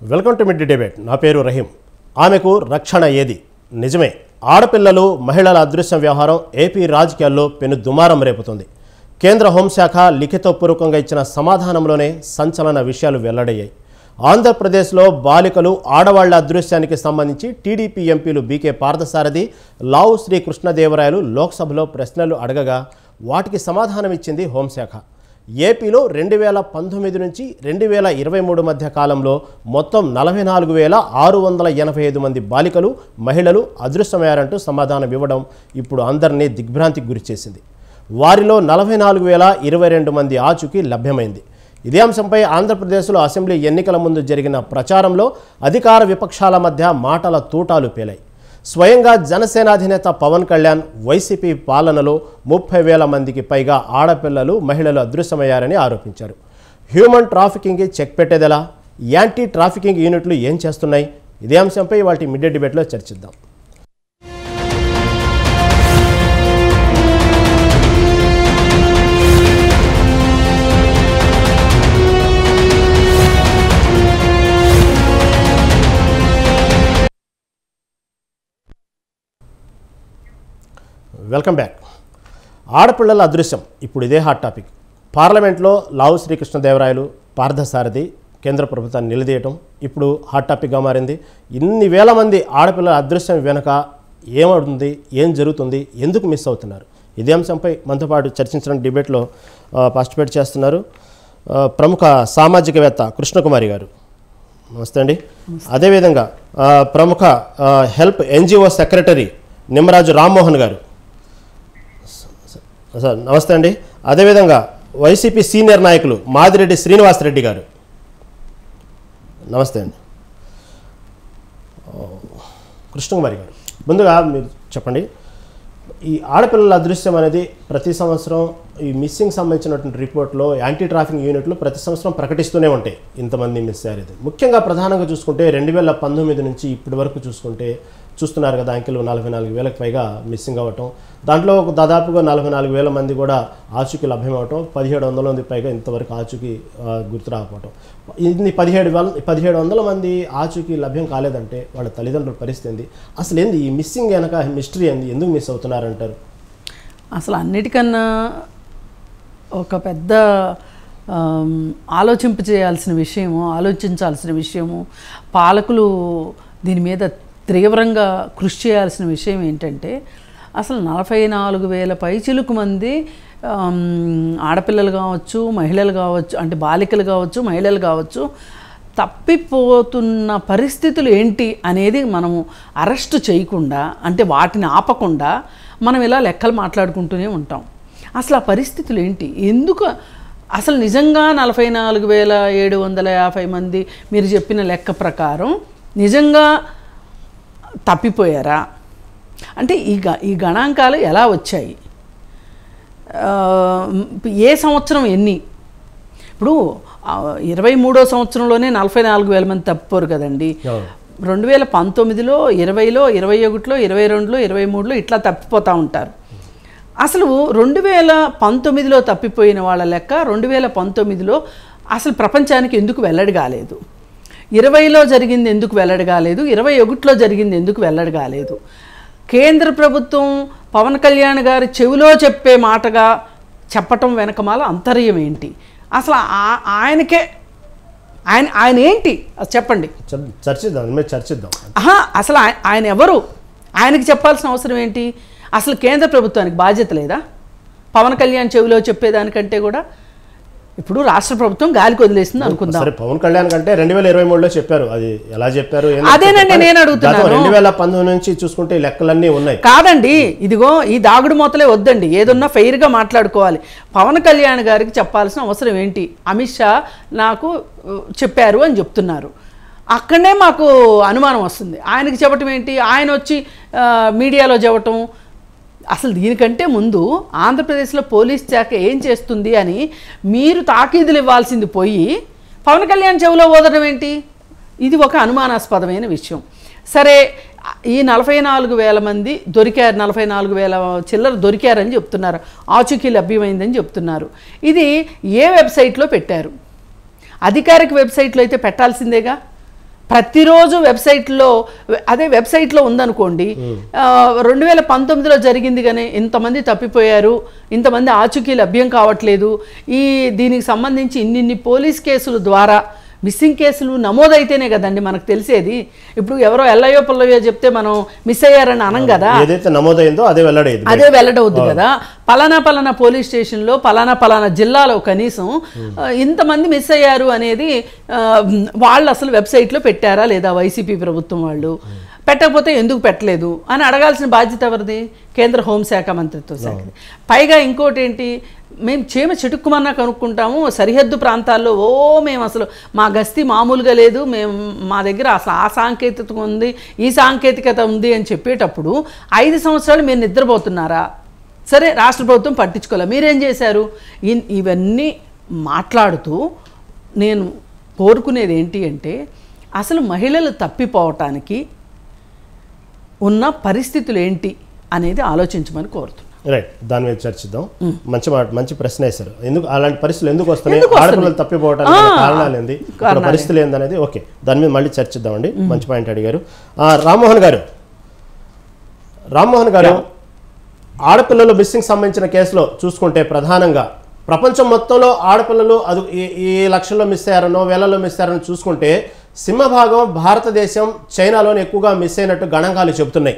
Welcome to mid debate. నా పేరు రహీం. ఆమెకు రక్షణ ఏది? నిజమే, ఆడపిల్లలు మహిళల అదృశ్య వ్యవహారం ఏపీ రాజకీయాల్లో పెను దుమారం రేపుతుంది. కేంద్ర హోంశాఖ లిఖితపూర్వకంగా ఇచ్చిన సమాధానంలోనే సంచలన విషయాలు వెల్లడయ్యాయి. ఆంధ్రప్రదేశ్లో బాలికలు ఆడవాళ్ల అదృశ్యానికి సంబంధించి టీడీపీ ఎంపీలు బీకే పార్థసారథి, లావు శ్రీ కృష్ణదేవరాయలు లోక్సభలో ప్రశ్నలు అడగగా వాటికి సమాధానం ఇచ్చింది హోంశాఖ. ఏపీలో 2019 నుంచి 2023 మధ్య కాలంలో మొత్తం 44,685 మంది బాలికలు మహిళలు అదృశ్యమయ్యారంటూ సమాధానం ఇవ్వడం ఇప్పుడు అందరినీ దిగ్భ్రాంతికి గురిచేసింది. వారిలో 44,022 మంది ఆచూకీ లభ్యమైంది. ఇదే అంశంపై ఆంధ్రప్రదేశ్లో అసెంబ్లీ ఎన్నికల ముందు జరిగిన ప్రచారంలో అధికార విపక్షాల మధ్య మాటల తూటాలు పేలాయి. స్వయంగా జనసేన అధినేత పవన్ కళ్యాణ్ వైసీపీ పాలనలో 30,000 మందికి పైగా ఆడపిల్లలు మహిళలు అదృశ్యమయ్యారని ఆరోపించారు. హ్యూమన్ ట్రాఫికింగ్కి చెక్ పెట్టేదెలా? యాంటీ ట్రాఫికింగ్ యూనిట్లు ఏం చేస్తున్నాయి? ఇదే అంశంపై వాటి మిడ్ డిబేట్లో చర్చిద్దాం. Welcome back. ఆడపిల్లల అదృశ్యం ఇప్పుడు ఇదే హాట్ టాపిక్. పార్లమెంట్లో లావు శ్రీకృష్ణదేవరాయలు, పార్థసారథి కేంద్ర ప్రభుత్వాన్ని నిలదీయటం ఇప్పుడు హాట్ టాపిక్గా మారింది. ఇన్ని వేల మంది ఆడపిల్లల అదృశ్యం వెనుక ఏమవుతుంది, ఏం జరుగుతుంది, ఎందుకు మిస్ అవుతున్నారు? ఇదే అంశంపై మనతో పాటు చర్చించడం డిబేట్లో పార్టిసిపేట్ చేస్తున్నారు ప్రముఖ సామాజికవేత్త కృష్ణకుమారి గారు. నమస్తే అండి. అదేవిధంగా ప్రముఖ help NGO secretary Nimmaraju Rammohan గారు. సార్ నమస్తే అండి. అదేవిధంగా వైసీపీ సీనియర్ నాయకులు మాదిరెడ్డి శ్రీనివాసరెడ్డి గారు. నమస్తే అండి. కృష్ణకుమారి గారు, ముందుగా మీరు చెప్పండి, ఈ ఆడపిల్లల అదృశ్యం అనేది ప్రతి సంవత్సరం ఈ మిస్సింగ్ సంబంధించినటువంటి రిపోర్ట్లో యాంటీ ట్రాఫికింగ్ యూనిట్లు ప్రతి సంవత్సరం ప్రకటిస్తూనే ఉంటాయి ఇంతమంది మిస్ అయ్యేది. ముఖ్యంగా ప్రధానంగా చూసుకుంటే 2019 నుంచి ఇప్పటి వరకు చూస్తున్నారు కదా, అంకెలు 44,000కి పైగా మిస్సింగ్ అవ్వటం. దాంట్లో దాదాపుగా 44,000 మంది కూడా ఆచూకీ లభ్యమవటం, 1,700 మంది పైగా ఇంతవరకు ఆచూకీ గుర్తు రాకపోవటం. ఇన్ని 1,700 మంది ఆచూకీ లభ్యం కాలేదంటే వాళ్ళ తల్లిదండ్రుల పరిస్థితి ఏంది? అసలు ఏంది ఈ మిస్సింగ్ వెనక మిస్టరీ ఏంది? ఎందుకు మిస్ అవుతున్నారంటారు? అసలు అన్నిటికన్నా ఒక పెద్ద ఆలోచించాల్సిన విషయము, పాలకులు దీని మీద తీవ్రంగా కృషి చేయాల్సిన విషయం ఏంటంటే, అసలు 44,000 పైచిలుకు మంది ఆడపిల్లలు కావచ్చు, మహిళలు కావచ్చు, అంటే బాలికలు కావచ్చు, మహిళలు కావచ్చు, తప్పిపోతున్న పరిస్థితులు ఏంటి అనేది మనము అరెస్ట్ చేయకుండా, అంటే వాటిని ఆపకుండా మనం ఇలా లెక్కలు మాట్లాడుకుంటూనే ఉంటాం. అసలు ఆ పరిస్థితులు ఏంటి? ఎందుకు అసలు నిజంగా 44,750 మంది మీరు చెప్పిన లెక్క ప్రకారం నిజంగా తప్పిపోయారా? అంటే ఈ గణాంకాలు ఎలా వచ్చాయి? ఏ సంవత్సరం ఎన్ని? ఇప్పుడు 23వ సంవత్సరంలోనే 44,000 మంది తప్పిపోరు కదండి. 2019లో, 20లో, 21లో, 22లో, 23లో ఇట్లా తప్పిపోతూ ఉంటారు. అసలు 2019లో తప్పిపోయిన వాళ్ళ లెక్క 2019లో అసలు ప్రపంచానికి ఎందుకు వెల్లడి కాలేదు? 20లో జరిగింది ఎందుకు వెల్లడి కాలేదు? 21లో జరిగింది ఎందుకు వెల్లడి కాలేదు? కేంద్ర ప్రభుత్వం పవన్ కళ్యాణ్ గారి చెవిలో చెప్పే మాటగా చెప్పటం వెనకమాల అంతర్యం ఏంటి? అసలు ఆయన ఏంటి చెప్పండి. చర్చిద్దాం. అసలు ఆయన ఎవరు? ఆయనకి చెప్పాల్సిన అవసరం ఏంటి? అసలు కేంద్ర ప్రభుత్వానికి బాధ్యత లేదా? పవన్ కళ్యాణ్ చెవిలో చెప్పేదానికంటే కూడా ఇప్పుడు రాష్ట్ర ప్రభుత్వం గాలికి వదిలేసింది అనుకుందాం. పవన్ కళ్యాణ్ కంటే 2023లో చెప్పారు. అది ఎలా చెప్పారు? అదేనండి నేను అడుగుతున్నాను. 2019 నుంచి చూసుకుంటే లెక్కలన్నీ ఉన్నాయి. కాదండి, ఇదిగో ఈ దాగుడు మూతలే వద్దండి, ఏదన్నా ఫెయిర్గా మాట్లాడుకోవాలి. పవన్ కళ్యాణ్ గారికి చెప్పాల్సిన అవసరం ఏంటి? అమిత్ షా నాకు చెప్పారు అని చెప్తున్నారు. అక్కడనే మాకు అనుమానం వస్తుంది. ఆయనకి చెప్పటం ఏంటి? ఆయన వచ్చి మీడియాలో చెప్పటం. అసలు దీనికంటే ముందు ఆంధ్రప్రదేశ్లో పోలీస్ శాఖ ఏం చేస్తుంది అని మీరు తాకీదులు ఇవ్వాల్సింది పోయి పవన్ కళ్యాణ్ చెవిలో ఓదడం ఏంటి? ఇది ఒక అనుమానాస్పదమైన విషయం. సరే, ఈ 44,000 మంది దొరికారు, 44,000 చిల్లర దొరికారని చెప్తున్నారు, ఆచూకీ లభ్యమైందని చెప్తున్నారు. ఇది ఏ వెబ్సైట్లో పెట్టారు? అధికారిక వెబ్సైట్లో అయితే పెట్టాల్సిందేగా. ప్రతిరోజు వెబ్సైట్లో అదే వెబ్సైట్లో ఉందనుకోండి 2019లో జరిగింది కానీ ఇంతమంది తప్పిపోయారు, ఇంతమంది ఆచూకీ లభ్యం కావట్లేదు, దీనికి సంబంధించి ఇన్ని పోలీస్ కేసుల ద్వారా మిస్సింగ్ కేసులు నమోదైతేనే కదండి మనకు తెలిసేది. ఇప్పుడు ఎవరో ఎల్లయ్యో పుల్లయ్యో చెప్తే మనం మిస్ అయ్యారని అనం కదా, ఏదైతే నమోదైందో అదే వెల్లడవుద్ది కదా. పలానా పోలీస్ స్టేషన్లో పలానా జిల్లాలో కనీసం ఇంతమంది మిస్ అయ్యారు అనేది వాళ్ళు అసలు వెబ్సైట్లో పెట్టారా లేదా వైసీపీ ప్రభుత్వం వాళ్ళు? పెట్టకపోతే ఎందుకు పెట్టలేదు అని అడగాల్సిన బాధ్యత ఎవరిది? కేంద్ర హోంశాఖ మంత్రిత్వ శాఖది. పైగా ఇంకోటి ఏంటి, మేము చీమ చిటుక్కుమన్నా కనుక్కుంటాము, సరిహద్దు ప్రాంతాల్లో మేము అసలు మా గస్తీ మామూలుగా లేదు, మా దగ్గర అసలు ఆ సాంకేతికత ఉంది, ఈ సాంకేతికత ఉంది అని చెప్పేటప్పుడు 5 సంవత్సరాలు మీరు నిద్రపోతున్నారా? సరే, రాష్ట్ర ప్రభుత్వం పట్టించుకోలే, మీరేం చేశారు? ఇవన్నీ మాట్లాడుతూ నేను కోరుకునేది ఏంటి అంటే, అసలు మహిళలు తప్పిపోవటానికి ఉన్న పరిస్థితులు ఏంటి అనేది ఆలోచించమని కోరుతున్నాను. రైట్, దాని మీద చర్చిద్దాం. మంచి ప్రశ్న వేశారు. ఎందుకు అలాంటి పరిస్థితులు ఎందుకు వస్తున్నాయి, ఆడపిల్లలు తప్పిపోవడానికి కారణాలు ఏంది, పరిస్థితులు ఏందనేది ఓకే, దాని మీద మళ్ళీ చర్చిద్దామండి. మంచి పాయింట్ అడిగారు. రామ్మోహన్ గారు, ఆడపిల్లలు మిస్సింగ్ సంబంధించిన కేసులో చూసుకుంటే ప్రధానంగా ప్రపంచం మొత్తంలో ఆడపిల్లలు అది ఏ లక్షల్లో మిస్ అయ్యారనో వేలలో మిస్ అయ్యారనో చూసుకుంటే సింహభాగం భారతదేశం, చైనాలోనే ఎక్కువగా మిస్ అయినట్టు గణాంకాలు చెబుతున్నాయి.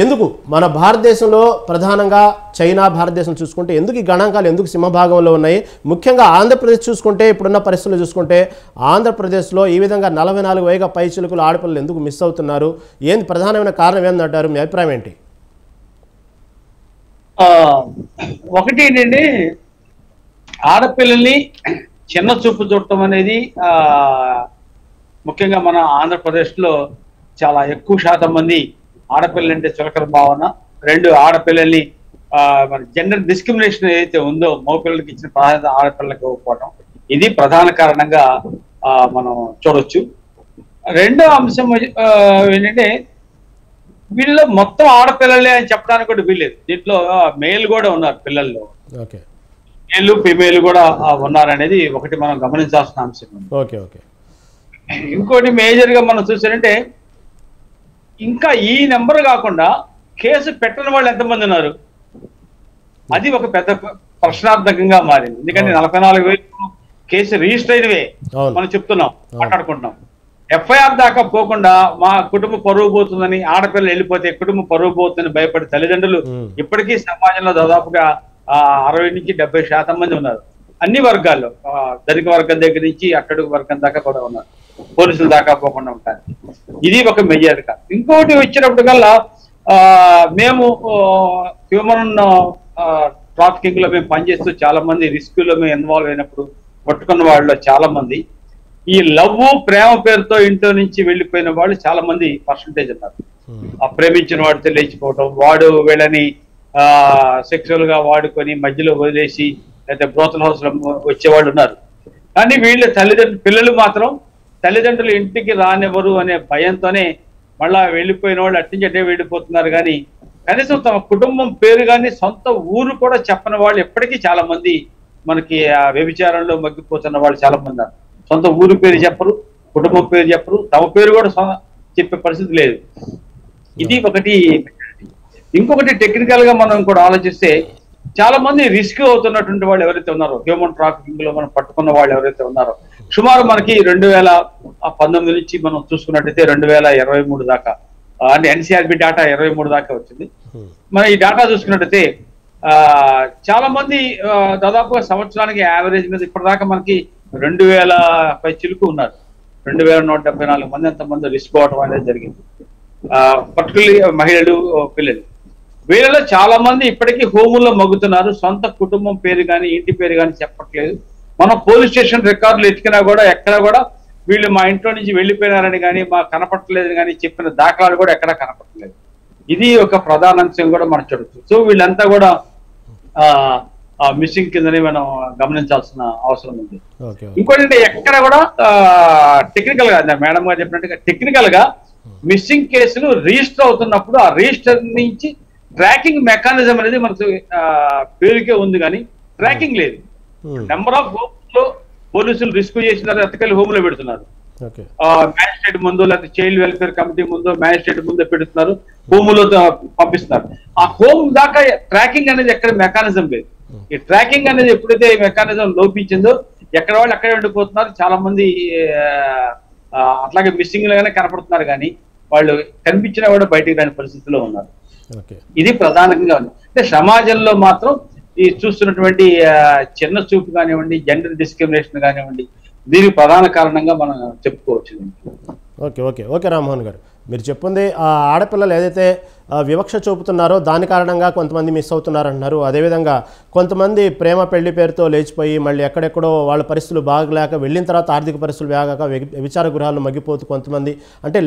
ఎందుకు మన భారతదేశంలో ప్రధానంగా చైనా, భారతదేశం చూసుకుంటే ఎందుకు ఈ గణాంకాలు ఎందుకు సింహభాగంలో ఉన్నాయి? ముఖ్యంగా ఆంధ్రప్రదేశ్ చూసుకుంటే ఇప్పుడున్న పరిస్థితులు చూసుకుంటే ఆంధ్రప్రదేశ్లో ఈ విధంగా 44,000 పైచిలుకులు ఆడపిల్లలు ఎందుకు మిస్ అవుతున్నారు? ఏంది ప్రధానమైన కారణం ఏందంటారు? మీ అభిప్రాయం ఏంటి? ఒకటి ఏంటంటే, ఆడపిల్లల్ని చిన్న చూపు చూడటం అనేది ముఖ్యంగా మన ఆంధ్రప్రదేశ్లో చాలా ఎక్కువ శాతం మంది ఆడపిల్లలంటే చులకన భావన. 2, ఆడపిల్లల్ని మన జెండర్ డిస్క్రిమినేషన్ ఏదైతే ఉందో, మగపిల్లలకి ఇచ్చిన ప్రాధాన్యత ఆడపిల్లలకి ఇవ్వకపోవడం, ఇది ప్రధాన కారణంగా మనం చూడొచ్చు. రెండో అంశం ఏంటంటే, వీళ్ళలో మొత్తం ఆడపిల్లలే అని చెప్పడానికి కూడా వీల్లేదు. దీంట్లో మేల్ కూడా ఉన్నారు పిల్లల్లో, మేలు ఫిమేల్ కూడా ఉన్నారనేది ఒకటి మనం గమనించాల్సిన అంశం. ఇంకోటి మేజర్ గా మనం చూసారంటే, ఇంకా ఈ నెంబర్ కాకుండా కేసు పెట్టని వాళ్ళు ఎంతమంది ఉన్నారు, అది ఒక పెద్ద ప్రశ్నార్థకంగా మారింది. ఎందుకంటే 44,000 కేసు రిజిస్టర్ అయినవే మనం చెప్తున్నాం, మాట్లాడుకుంటున్నాం. ఎఫ్ఐఆర్ దాకా పోకుండా మా కుటుంబ పరువు పోతుందని, ఆడపిల్లలు వెళ్ళిపోతే కుటుంబ పరువు పోతుందని భయపడే తల్లిదండ్రులు ఇప్పటికీ సమాజంలో దాదాపుగా 60 నుంచి 70% మంది ఉన్నారు. అన్ని వర్గాల్లో, ధనిక వర్గం దగ్గర నుంచి అట్టడుగు వర్గం దాకా కూడా ఉన్నారు. పోలీసులు దాకా పోకుండా ఉంటారు. ఇది ఒక మెజర్ గా. ఇంకోటి వచ్చినప్పటికల్లా మేము హ్యూమన్ ట్రాఫికింగ్ లో మేము పనిచేస్తూ చాలా మంది రిస్క్ లో మేము ఇన్వాల్వ్ అయినప్పుడు పట్టుకున్న వాళ్ళలో చాలా మంది ఈ లవ్ ప్రేమ పేరుతో ఇంట్లో నుంచి వెళ్ళిపోయిన వాళ్ళు చాలా మంది పర్సంటేజ్ ఉన్నారు. ఆ ప్రేమించిన వాడితో లేచిపోవడం, వాడు వీళ్ళని సెక్సువల్ గా వాడుకొని మధ్యలో వదిలేసి లేకపోతే బ్రోతల్ హౌస్ లో వచ్చేవాళ్ళు ఉన్నారు. కానీ వీళ్ళ పిల్లలు మాత్రం తల్లిదండ్రులు ఇంటికి రానివ్వరు అనే భయంతోనే మళ్ళా వెళ్ళిపోయిన వాళ్ళు అట్నుంచి అటే వెళ్ళిపోతున్నారు. కానీ కనీసం తమ కుటుంబం పేరు కానీ సొంత ఊరు కూడా చెప్పని వాళ్ళు ఎప్పటికీ చాలా మంది మనకి ఆ వ్యభిచారంలో మగ్గిపోతున్న వాళ్ళు చాలా మంది ఉన్నారు. సొంత ఊరు పేరు చెప్పరు, కుటుంబం పేరు చెప్పరు, తమ పేరు కూడా చెప్పే పరిస్థితి లేదు. ఇది ఒకటి. ఇంకొకటి టెక్నికల్ గా మనం కూడా ఆలోచిస్తే చాలా మంది రిస్క్ అవుతున్నటువంటి వాళ్ళు ఎవరైతే ఉన్నారో, హ్యూమన్ ట్రాఫికింగ్ లో మనం పట్టుకున్న వాళ్ళు ఎవరైతే ఉన్నారో, సుమారు మనకి 2019 నుంచి మనం చూసుకున్నట్టయితే 2023 దాకా, అంటే ఎన్సీఆర్బి డేటా 23 దాకా వచ్చింది. మనం ఈ డేటా చూసుకున్నట్టయితే చాలా మంది దాదాపుగా సంవత్సరానికి యావరేజ్ మీద ఇప్పటిదాకా మనకి 2,000 చిలుకు ఉన్నారు. 2,174 మంది ఎంతమంది రిస్క్ అవడం అనేది జరిగింది. పర్టికులర్లీ మహిళలు, పిల్లలు. వీళ్ళలో చాలా మంది ఇప్పటికీ హోముల్లో మగ్గుతున్నారు. సొంత కుటుంబం పేరు కానీ ఇంటి పేరు కానీ చెప్పట్లేదు. మనం పోలీస్ స్టేషన్ రికార్డులు ఎత్తికినా కూడా ఎక్కడ కూడా వీళ్ళు మా ఇంట్లో నుంచి వెళ్ళిపోయినారని కానీ మాకు కనపట్టలేదని కానీ చెప్పిన దాఖలాలు కూడా ఎక్కడా కనపట్టలేదు. ఇది ఒక ప్రధాన అంశం కూడా మనం చూడొచ్చు. సో వీళ్ళంతా కూడా మిస్సింగ్ కిందనే మనం గమనించాల్సిన అవసరం ఉంది. ఇంకోటి ఎక్కడ కూడా టెక్నికల్ గా మేడం గారు చెప్పినట్టుగా టెక్నికల్ గా మిస్సింగ్ కేసులు రిజిస్టర్ అవుతున్నప్పుడు ఆ రిజిస్టర్ నుంచి ట్రాకింగ్ మెకానిజం అనేది మనకు పేరుకే ఉంది కానీ ట్రాకింగ్ లేదు. నెంబర్ ఆఫ్ హోమ్స్ లో పోలీసులు రిస్క్ చేసినారు, ఎత్తకెళ్ళి హోమ్ లో పెడుతున్నారు. ఓకే. మ్యాజిస్ట్రేట్ ముందు లేకపోతే చైల్డ్ వెల్ఫేర్ కమిటీ ముందు మ్యాజిస్ట్రేట్ ముందు పెడుతున్నారు, హోములో పంపిస్తున్నారు. ఆ హోమ్ దాకా ట్రాకింగ్ అనేది ఎక్కడ మెకానిజం లేదు. ఈ ట్రాకింగ్ అనేది ఎప్పుడైతే ఈ మెకానిజం లోపించిందో ఎక్కడ వాళ్ళు అక్కడే ఉండిపోతున్నారు. చాలా మంది అట్లాగే మిస్సింగ్ లాగానే కనపడుతున్నారు, కానీ వాళ్ళు కనిపించినా కూడా బయటికి రాని పరిస్థితిలో ఉన్నారు. ఇది ప్రధానంగా ఉంది. అంటే సమాజంలో మాత్రం ఈ చూస్తున్నటువంటి చిన్న చూపు కానివ్వండి, జెండర్ డిస్క్రిమినేషన్ కానివ్వండి, దీనికి ప్రధాన కారణంగా మనం చెప్పుకోవచ్చు. ఓకే ఓకే ఓకే రామ్మోహన్ గారు, మీరు చెప్పింది ఆ ఆడపిల్లలు ఏదైతే వివక్ష చూపుతున్నారో దాని కారణంగా కొంతమంది మిస్ అవుతున్నారంటున్నారు. అదేవిధంగా కొంతమంది ప్రేమ పెళ్లి పేరుతో లేచిపోయి మళ్ళీ ఎక్కడెక్కడో వాళ్ళ పరిస్థితులు బాగలేక వెళ్ళిన తర్వాత ఆర్థిక పరిస్థితులు బాగాక విచార గృహాల్లో మగ్గిపోతూ కొంతమంది, అంటే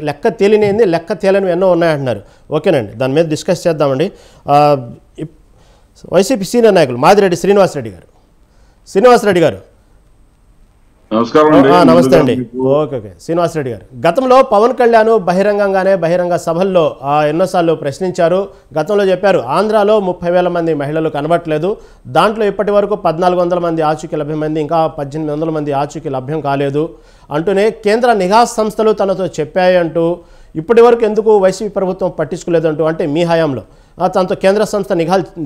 లెక్క తేలినేది లెక్క తేలినవి ఎన్నో ఉన్నాయంటున్నారు. ఓకేనండి, దాని మీద డిస్కస్ చేద్దామండి. వైసీపీ సీనియర్ నాయకులు మాదిరెడ్డి శ్రీనివాసరెడ్డి గారు నమస్తే అండి. ఓకే ఓకే శ్రీనివాసరెడ్డి గారు, గతంలో పవన్ కళ్యాణ్ బహిరంగ సభల్లో ఎన్నోసార్లు ప్రశ్నించారు. గతంలో చెప్పారు ఆంధ్రాలో 30,000 మంది మహిళలు కనబట్టలేదు, దాంట్లో ఇప్పటి వరకు 1,400 మంది ఆచూకీ లభ్యమైంది, ఇంకా 1,800 మంది ఆచూకీ లభ్యం కాలేదు అంటూనే కేంద్ర నిఘా సంస్థలు తనతో చెప్పాయి అంటూ, ఇప్పటి వరకు ఎందుకు వైసీపీ ప్రభుత్వం పట్టించుకోలేదంటూ, అంటే మీ హయాంలో తనతో కేంద్ర సంస్థ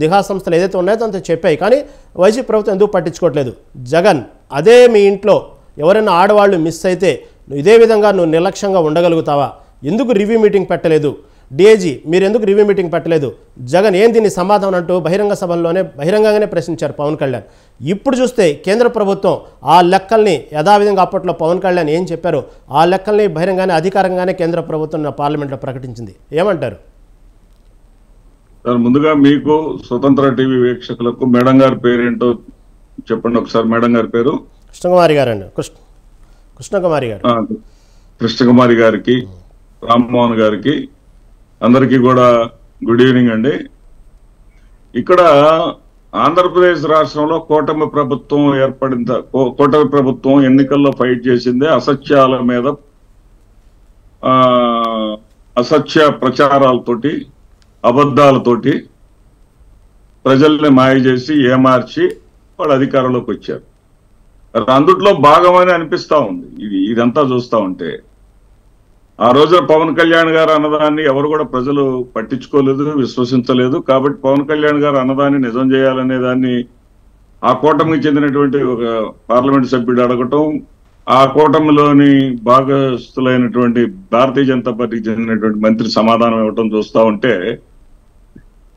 నిఘా సంస్థలు ఏదైతే ఉన్నాయో తనతో చెప్పాయి, కానీ వైసీపీ ప్రభుత్వం ఎందుకు పట్టించుకోవట్లేదు? జగన్, అదే మీ ఇంట్లో ఎవరైనా ఆడవాళ్ళు మిస్ అయితే ఇదే విధంగా నువ్వు నిర్లక్ష్యంగా ఉండగలుగుతావా? ఎందుకు రివ్యూ మీటింగ్ పెట్టలేదు? డిఐజీ, మీరు ఎందుకు రివ్యూ మీటింగ్ పెట్టలేదు? జగన్ ఏం దీన్ని సమాధానం అంటూ బహిరంగ సభల్లోనే బహిరంగంగానే ప్రశ్నించారు పవన్ కళ్యాణ్. ఇప్పుడు చూస్తే కేంద్ర ప్రభుత్వం ఆ లెక్కల్ని యథావిధంగా అప్పట్లో పవన్ కళ్యాణ్ ఏం చెప్పారో ఆ లెక్కల్ని బహిరంగానే అధికారంగానే కేంద్ర ప్రభుత్వం పార్లమెంట్లో ప్రకటించింది. ఏమంటారు? సార్, ముందుగా మీకు స్వతంత్ర టీవీ వీక్షకులకు మేడం గారి పేరేంటో చెప్పండి ఒకసారి. మేడం గారి పేరు కృష్ణకుమారి గారు అండి. కృష్ణకుమారి గారు. కృష్ణకుమారి గారికి, రామ్మోహన్ గారికి, అందరికీ కూడా గుడ్ ఈవినింగ్ అండి. ఇక్కడ ఆంధ్రప్రదేశ్ రాష్ట్రంలో కూటమి ప్రభుత్వం కూటమి ప్రభుత్వం ఎన్నికల్లో ఫైట్ చేసిందే అసత్యాల మీద, అసత్య ప్రచారాలతోటి, అబద్ధాలతోటి ప్రజల్ని మాయ చేసి ఏమార్చి వాళ్ళు అధికారంలోకి వచ్చారు. అందుట్లో భాగమని అనిపిస్తా ఉంది ఇదంతా చూస్తా ఉంటే. ఆ రోజున పవన్ కళ్యాణ్ గారు అన్నదాన్ని ఎవరు కూడా ప్రజలు పట్టించుకోలేదు, విశ్వసించలేదు. కాబట్టి పవన్ కళ్యాణ్ గారు అన్నదాన్ని నిజం చేయాలనే దాన్ని ఆ కూటమికి చెందినటువంటి ఒక పార్లమెంట్ సభ్యుడు అడగటం, ఆ కూటమిలోని భాగస్థులైనటువంటి భారతీయ జనతా పార్టీకి చెందినటువంటి మంత్రి సమాధానం ఇవ్వటం చూస్తా ఉంటే,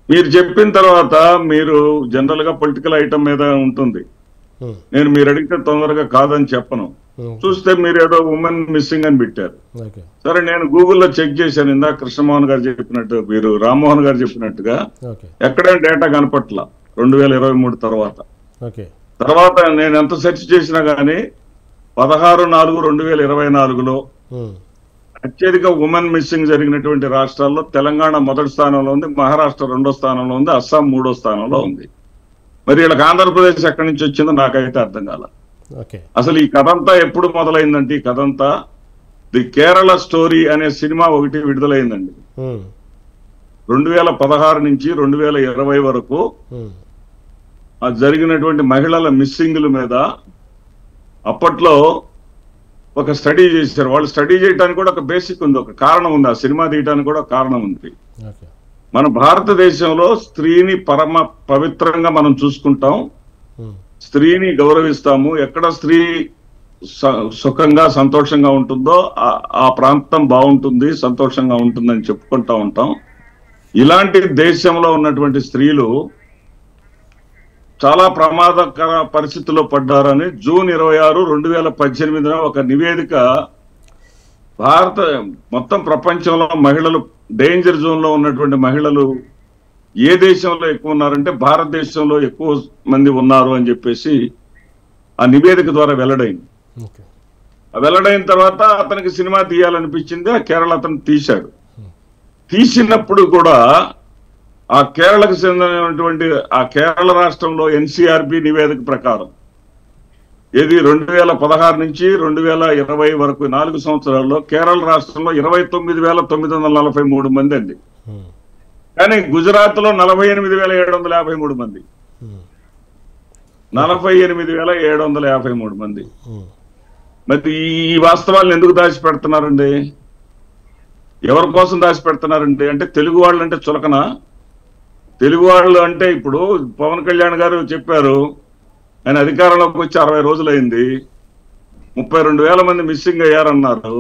మీరు చెప్పిన తర్వాత మీరు జనరల్ గా పొలిటికల్ ఐటమ్ మీద ఉంటుంది, నేను మీరు అడిగితే తొందరగా కాదని చెప్పను. చూస్తే మీరు ఏదో ఉమెన్ మిస్సింగ్ అని పెట్టారు. సరే, నేను గూగుల్లో చెక్ చేశాను. ఇందాక కృష్ణమోహన్ గారు చెప్పినట్టు, మీరు రామ్మోహన్ గారు చెప్పినట్టుగా ఎక్కడైనా డేటా కనపట్ల 2023 తర్వాత నేను ఎంత సెర్చ్ చేసినా గానీ 16/4/2024లో అత్యధిక ఉమెన్ మిస్సింగ్ జరిగినటువంటి రాష్ట్రాల్లో తెలంగాణ మొదటి స్థానంలో ఉంది, మహారాష్ట్ర 2వ స్థానంలో ఉంది, అస్సాం 3వ స్థానంలో ఉంది. మరి వీళ్ళకి ఆంధ్రప్రదేశ్ ఎక్కడి నుంచి వచ్చిందో నాకైతే అర్థం కాల. అసలు ఈ కథ అంతా ఎప్పుడు మొదలైందంటే, ఈ కథ అంతా ది కేరళ స్టోరీ అనే సినిమా ఒకటి విడుదలైందండి. 2016 నుంచి 2020 వరకు జరిగినటువంటి మహిళల మిస్సింగ్ల మీద అప్పట్లో ఒక స్టడీ చేశారు. వాళ్ళు స్టడీ చేయడానికి కూడా ఒక బేసిక్ ఉంది, ఒక కారణం ఉంది. ఆ సినిమా తీయడానికి కూడా కారణం ఉంది. మన భారతదేశంలో స్త్రీని పరమ పవిత్రంగా మనం చూసుకుంటాం, స్త్రీని గౌరవిస్తాము. ఎక్కడ స్త్రీ సుఖంగా సంతోషంగా ఉంటుందో ఆ ప్రాంతం బాగుంటుంది, సంతోషంగా ఉంటుందని చెప్పుకుంటా ఉంటాం. ఇలాంటి దేశంలో ఉన్నటువంటి స్త్రీలు చాలా ప్రమాదకర పరిస్థితుల్లో పడ్డారని జూన్ 26, 2018 ఒక నివేదిక మొత్తం ప్రపంచంలో మహిళలు డేంజర్ జోన్ లో ఉన్నటువంటి మహిళలు ఏ దేశంలో ఎక్కువ ఉన్నారంటే భారతదేశంలో ఎక్కువ మంది ఉన్నారు అని చెప్పేసి ఆ నివేదిక ద్వారా వెల్లడైంది. వెల్లడైన తర్వాత అతనికి సినిమా తీయాలనిపించింది. ఆ కేరళ అతను తీశాడు. తీసినప్పుడు కూడా ఆ కేరళకు చెందినటువంటి ఆ కేరళ రాష్ట్రంలో ఎన్సీఆర్బి నివేదిక ప్రకారం 2016 నుంచి 2020 వరకు 4 సంవత్సరాల్లో కేరళ రాష్ట్రంలో 29,943 మంది అండి. కానీ గుజరాత్ లో 48,753 మంది, 48,753 మంది. మరి ఈ వాస్తవాలను ఎందుకు దాచిపెడుతున్నారండి? ఎవరి కోసం దాచిపెడుతున్నారండి? అంటే తెలుగు వాళ్ళు అంటే చులకన? తెలుగు వాళ్ళు అంటే ఇప్పుడు పవన్ కళ్యాణ్ గారు చెప్పారు, ఆయన అధికారంలోకి వచ్చి 60 రోజులైంది, 32,000 మంది మిస్సింగ్ అయ్యారన్నారు.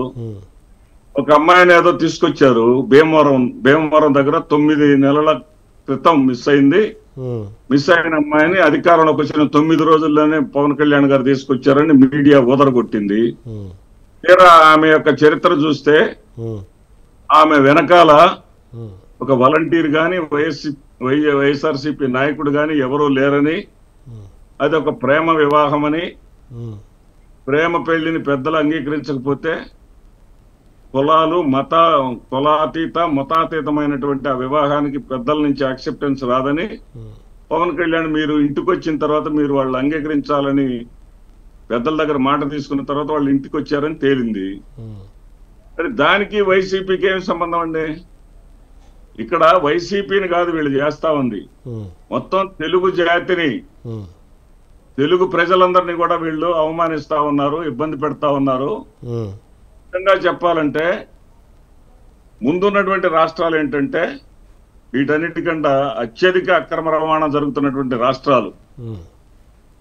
ఒక అమ్మాయిని ఏదో తీసుకొచ్చారు భీమవరం దగ్గర 9 నెలల క్రితం మిస్ అయింది. మిస్ అయిన అమ్మాయిని అధికారంలోకి వచ్చిన 9 రోజుల్లోనే పవన్ కళ్యాణ్ గారు తీసుకొచ్చారని మీడియా ఊదరగొట్టింది. తీరా ఆమె యొక్క చరిత్ర చూస్తే ఆమె వెనకాల ఒక వాలంటీర్ గాని వైఎస్ఆర్సీపీ నాయకుడు గాని ఎవరూ లేరని, అది ఒక ప్రేమ వివాహమని, ప్రేమ పెళ్లిని పెద్దలు అంగీకరించకపోతే కులాలు మతాతీతమైనటువంటి ఆ వివాహానికి పెద్దల నుంచి యాక్సెప్టెన్స్ రాదని పవన్ కళ్యాణ్ మీరు ఇంటికి వచ్చిన తర్వాత మీరు వాళ్ళు అంగీకరించాలని పెద్దల దగ్గర మాట తీసుకున్న తర్వాత వాళ్ళు ఇంటికి వచ్చారని తేలింది. మరి దానికి వైసీపీకి ఏం సంబంధం అండి? ఇక్కడ వైసీపీని కాదు వీళ్ళు చేస్తా ఉంది, మొత్తం తెలుగు జాతిని, తెలుగు ప్రజలందరినీ కూడా వీళ్ళు అవమానిస్తా ఉన్నారు, ఇబ్బంది పెడతా ఉన్నారు. నిజంగా చెప్పాలంటే ముందున్నటువంటి రాష్ట్రాలు ఏంటంటే వీటన్నిటికంటే అత్యధిక అక్రమ రవాణా జరుగుతున్నటువంటి రాష్ట్రాలు.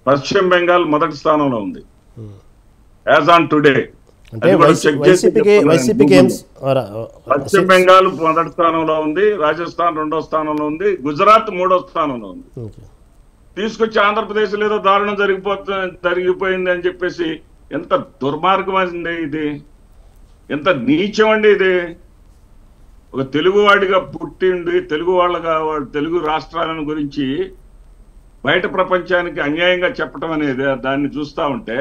పశ్చిమ బెంగాల్ మొదటి స్థానంలో ఉంది యాజ్ ఆన్ టుడే. పశ్చిమ బెంగాల్ మొదటి స్థానంలో ఉంది, రాజస్థాన్ 2వ స్థానంలో ఉంది, గుజరాత్ 3వ స్థానంలో ఉంది. తీసుకొచ్చి ఆంధ్రప్రదేశ్ ఏదో దారుణం జరిగిపోయింది అని చెప్పేసి ఎంత దుర్మార్గం అండి ఇది, ఎంత నీచం అండి ఇది. ఒక తెలుగువాడిగా పుట్టిండి తెలుగు వాళ్ళగా తెలుగు రాష్ట్రాలను గురించి బయట ప్రపంచానికి అన్యాయంగా చెప్పడం అనేది దాన్ని చూస్తా ఉంటే